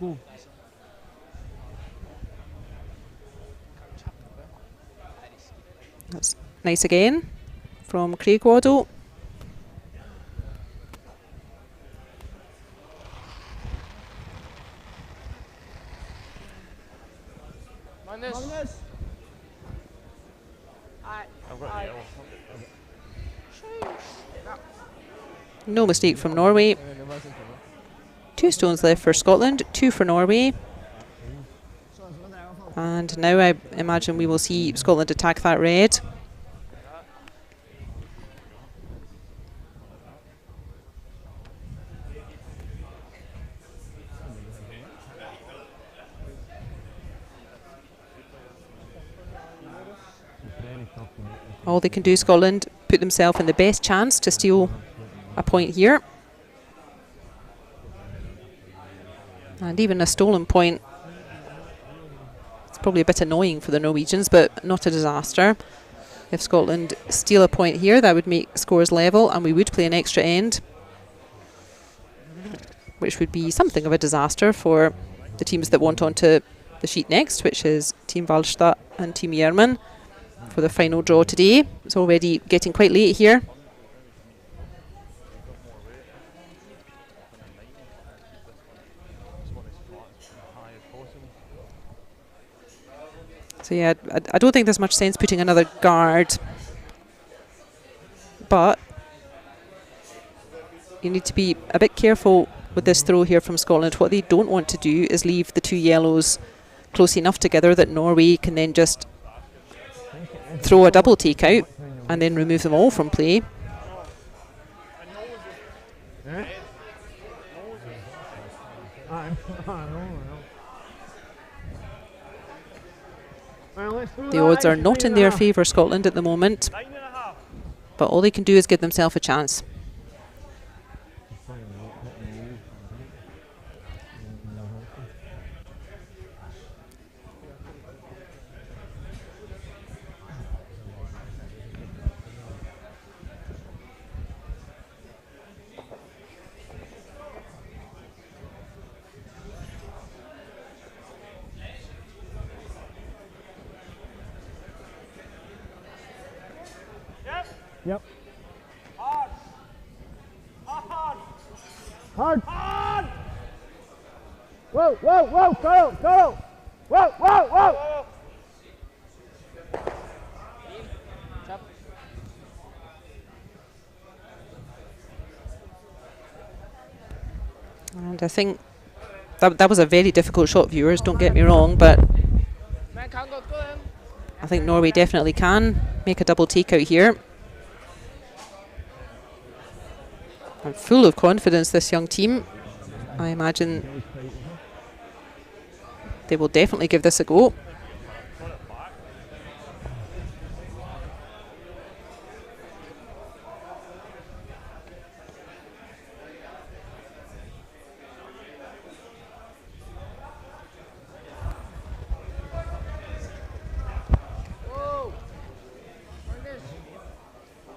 Go. That's nice again from Craig Waddell. Magnus. No mistake from Norway. 2 stones left for Scotland, 2 for Norway. And now I imagine we will see Scotland attack that red. All they can do, Scotland, put themselves in the best chance to steal a point here. And even a stolen point, it's probably a bit annoying for the Norwegians, but not a disaster. If Scotland steal a point here, that would make scores level, and we would play an extra end, which would be something of a disaster for the teams that want onto the sheet next, which is Team Walstad and Team Jermann for the final draw today. It's already getting quite late here. So yeah, I don't think there's much sense putting another guard, but you need to be a bit careful with this throw here from Scotland. What they don't want to do is leave the two yellows close enough together that Norway can then just throw a double takeout and then remove them all from play. The odds are not in their favour, Scotland, at the moment, but all they can do is give themselves a chance. Yep. Hard. Hard. Hard. Hard. Whoa, whoa, whoa, go. Whoa, whoa, whoa. And I think that was a very difficult shot, viewers, don't get me wrong, but I think Norway definitely can make a double takeout here. I'm full of confidence, this young team. I imagine they will definitely give this a go.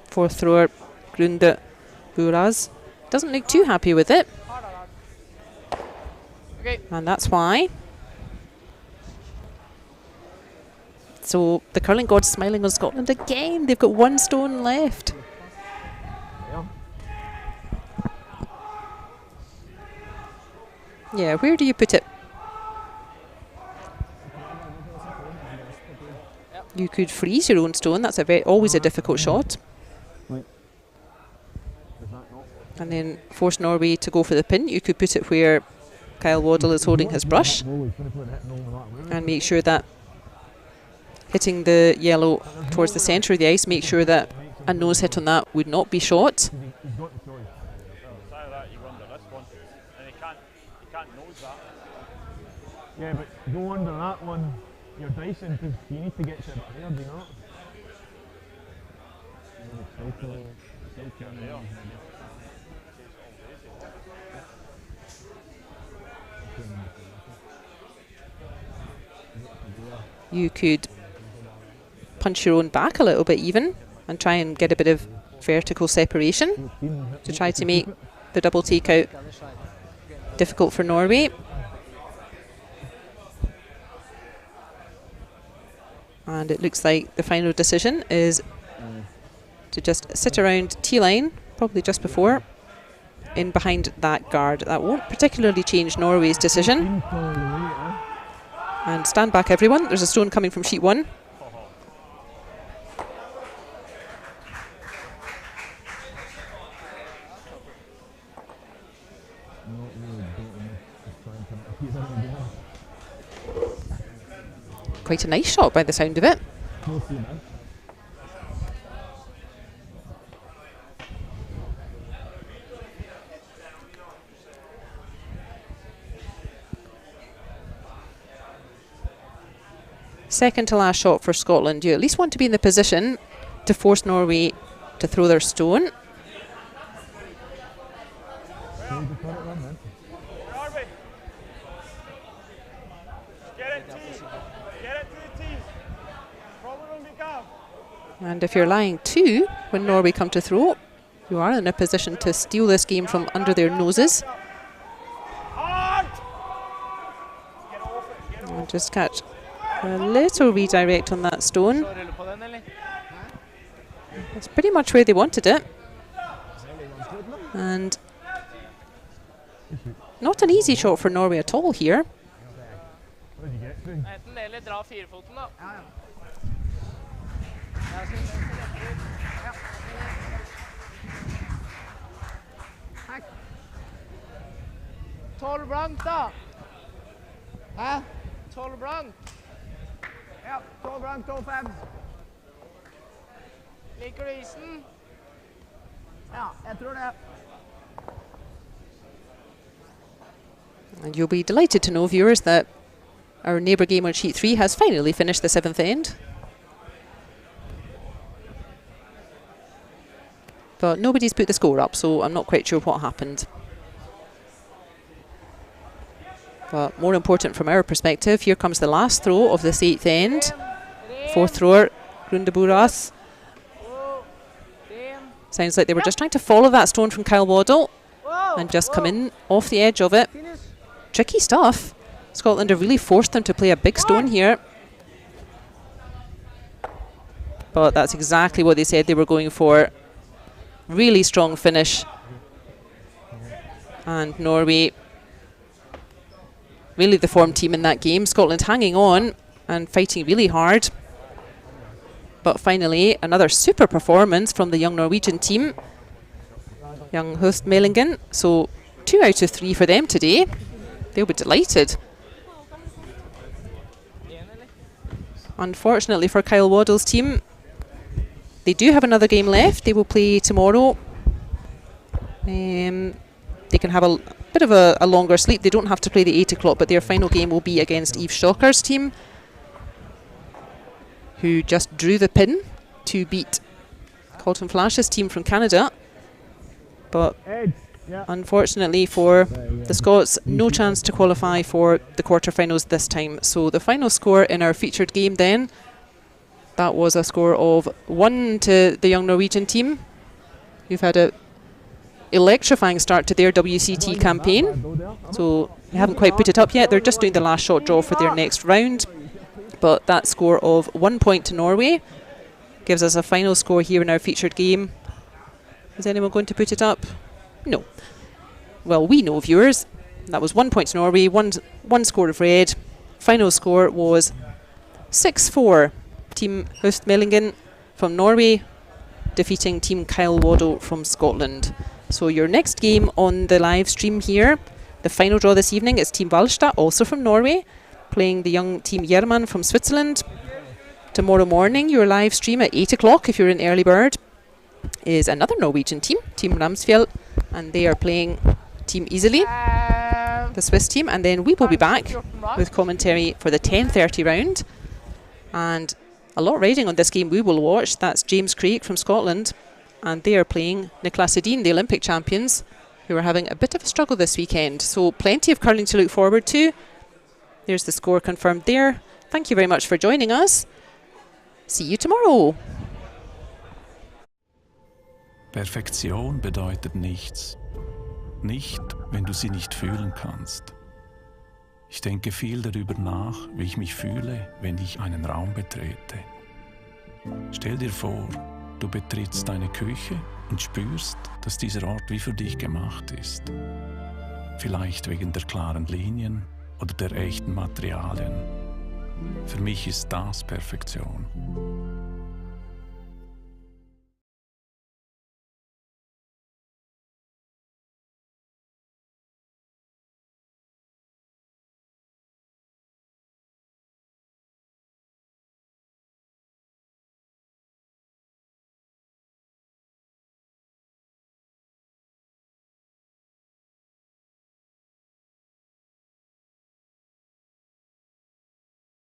Fourth thrower, Grunde Buras, doesn't look too happy with it. Okay. And that's why. So the curling gods smiling on Scotland again. They've got one stone left. Yeah, where do you put it? You could freeze your own stone. That's always a difficult shot. And then force Norway to go for the pin. You could put it where Kyle Waddell is holding his brush and make sure that hitting the yellow towards the centre of the ice, make sure that a nose hit on that would not be shot. Yeah, but go under that one, you're dicing, because you need to get to it there, do you not? You could punch your own back a little bit even and try and get a bit of vertical separation to try to make the double takeout difficult for Norway. And it looks like the final decision is to just sit around T-line, probably just before, in behind that guard. That won't particularly change Norway's decision. And stand back, everyone. There's a stone coming from sheet one. Quite a nice shot by the sound of it. Second to last shot for Scotland. You at least want to be in the position to force Norway to throw their stone. And if you're lying 2 when Norway come to throw, you are in a position to steal this game from under their noses. And just catch a little redirect on that stone. It's pretty much where they wanted it. And not an easy shot for Norway at all here. Tolv blankt da. Hæ? 12 blankt. Ja, 12 blankt, 12-5. Liker du isen? Ja, jeg tror det. And you'll be delighted to know, viewers, that our neighbour game on sheet 3 has finally finished the 7th end. But nobody's put the score up, so I'm not quite sure what happened. But more important from our perspective, here comes the last throw of this 8th end. 4th thrower, Grundeburas. Sounds like they were just trying to follow that stone from Kyle Waddell and just come in off the edge of it. Tricky stuff. Scotland have really forced them to play a big stone here. But that's exactly what they said they were going for. Really strong finish. And Norway, really the form team in that game. Scotland hanging on and fighting really hard. But finally, another super performance from the young Norwegian team. Young Hoestmaelingen. So 2 out of 3 for them today. They'll be delighted. Unfortunately for Kyle Waddell's team, they do have another game left. They will play tomorrow. They can have a bit of a longer sleep. They don't have to play the 8 o'clock, but their final game will be against Eve Schocker's team, who just drew the pin to beat Flash's team from Canada. But unfortunately for the Scots, no chance to qualify for the quarterfinals this time. So the final score in our featured game then, that was a score of 1 to the young Norwegian team, who've had a electrifying start to their WCT campaign. So they haven't quite put it up yet. They're just doing the last shot draw for their next round. But that score of 1 point to Norway gives us a final score here in our featured game. Is anyone going to put it up? No. Well, we know, viewers. That was 1 point to Norway, one score of red. Final score was 6-4. Team Hoestmaelingen from Norway defeating Team Kyle Waddell from Scotland. So your next game on the live stream here, the final draw this evening, is Team Walstad, also from Norway, playing the young Team Jermann from Switzerland. Tomorrow morning, your live stream at 8 o'clock, if you're an early bird, is another Norwegian team, Team Ramsfjell, and they are playing Team Iseli, the Swiss team. And then we will be back with commentary for the 10:30 round. And a lot riding on this game we will watch. That's James Craik from Scotland, and they are playing Edin, the Olympic champions, who are having a bit of a struggle this weekend. So plenty of curling to look forward to. There's the score confirmed there. Thank you very much for joining us. See you tomorrow. Perfektion bedeutet nichts. Nicht, wenn du sie nicht fühlen kannst. Ich denke viel darüber nach, wie ich mich fühle, wenn ich einen Raum betrete. Stell dir vor, du betrittst deine Küche und spürst, dass dieser Ort wie für dich gemacht ist. Vielleicht wegen der klaren Linien oder der echten Materialien. Für mich ist das Perfektion.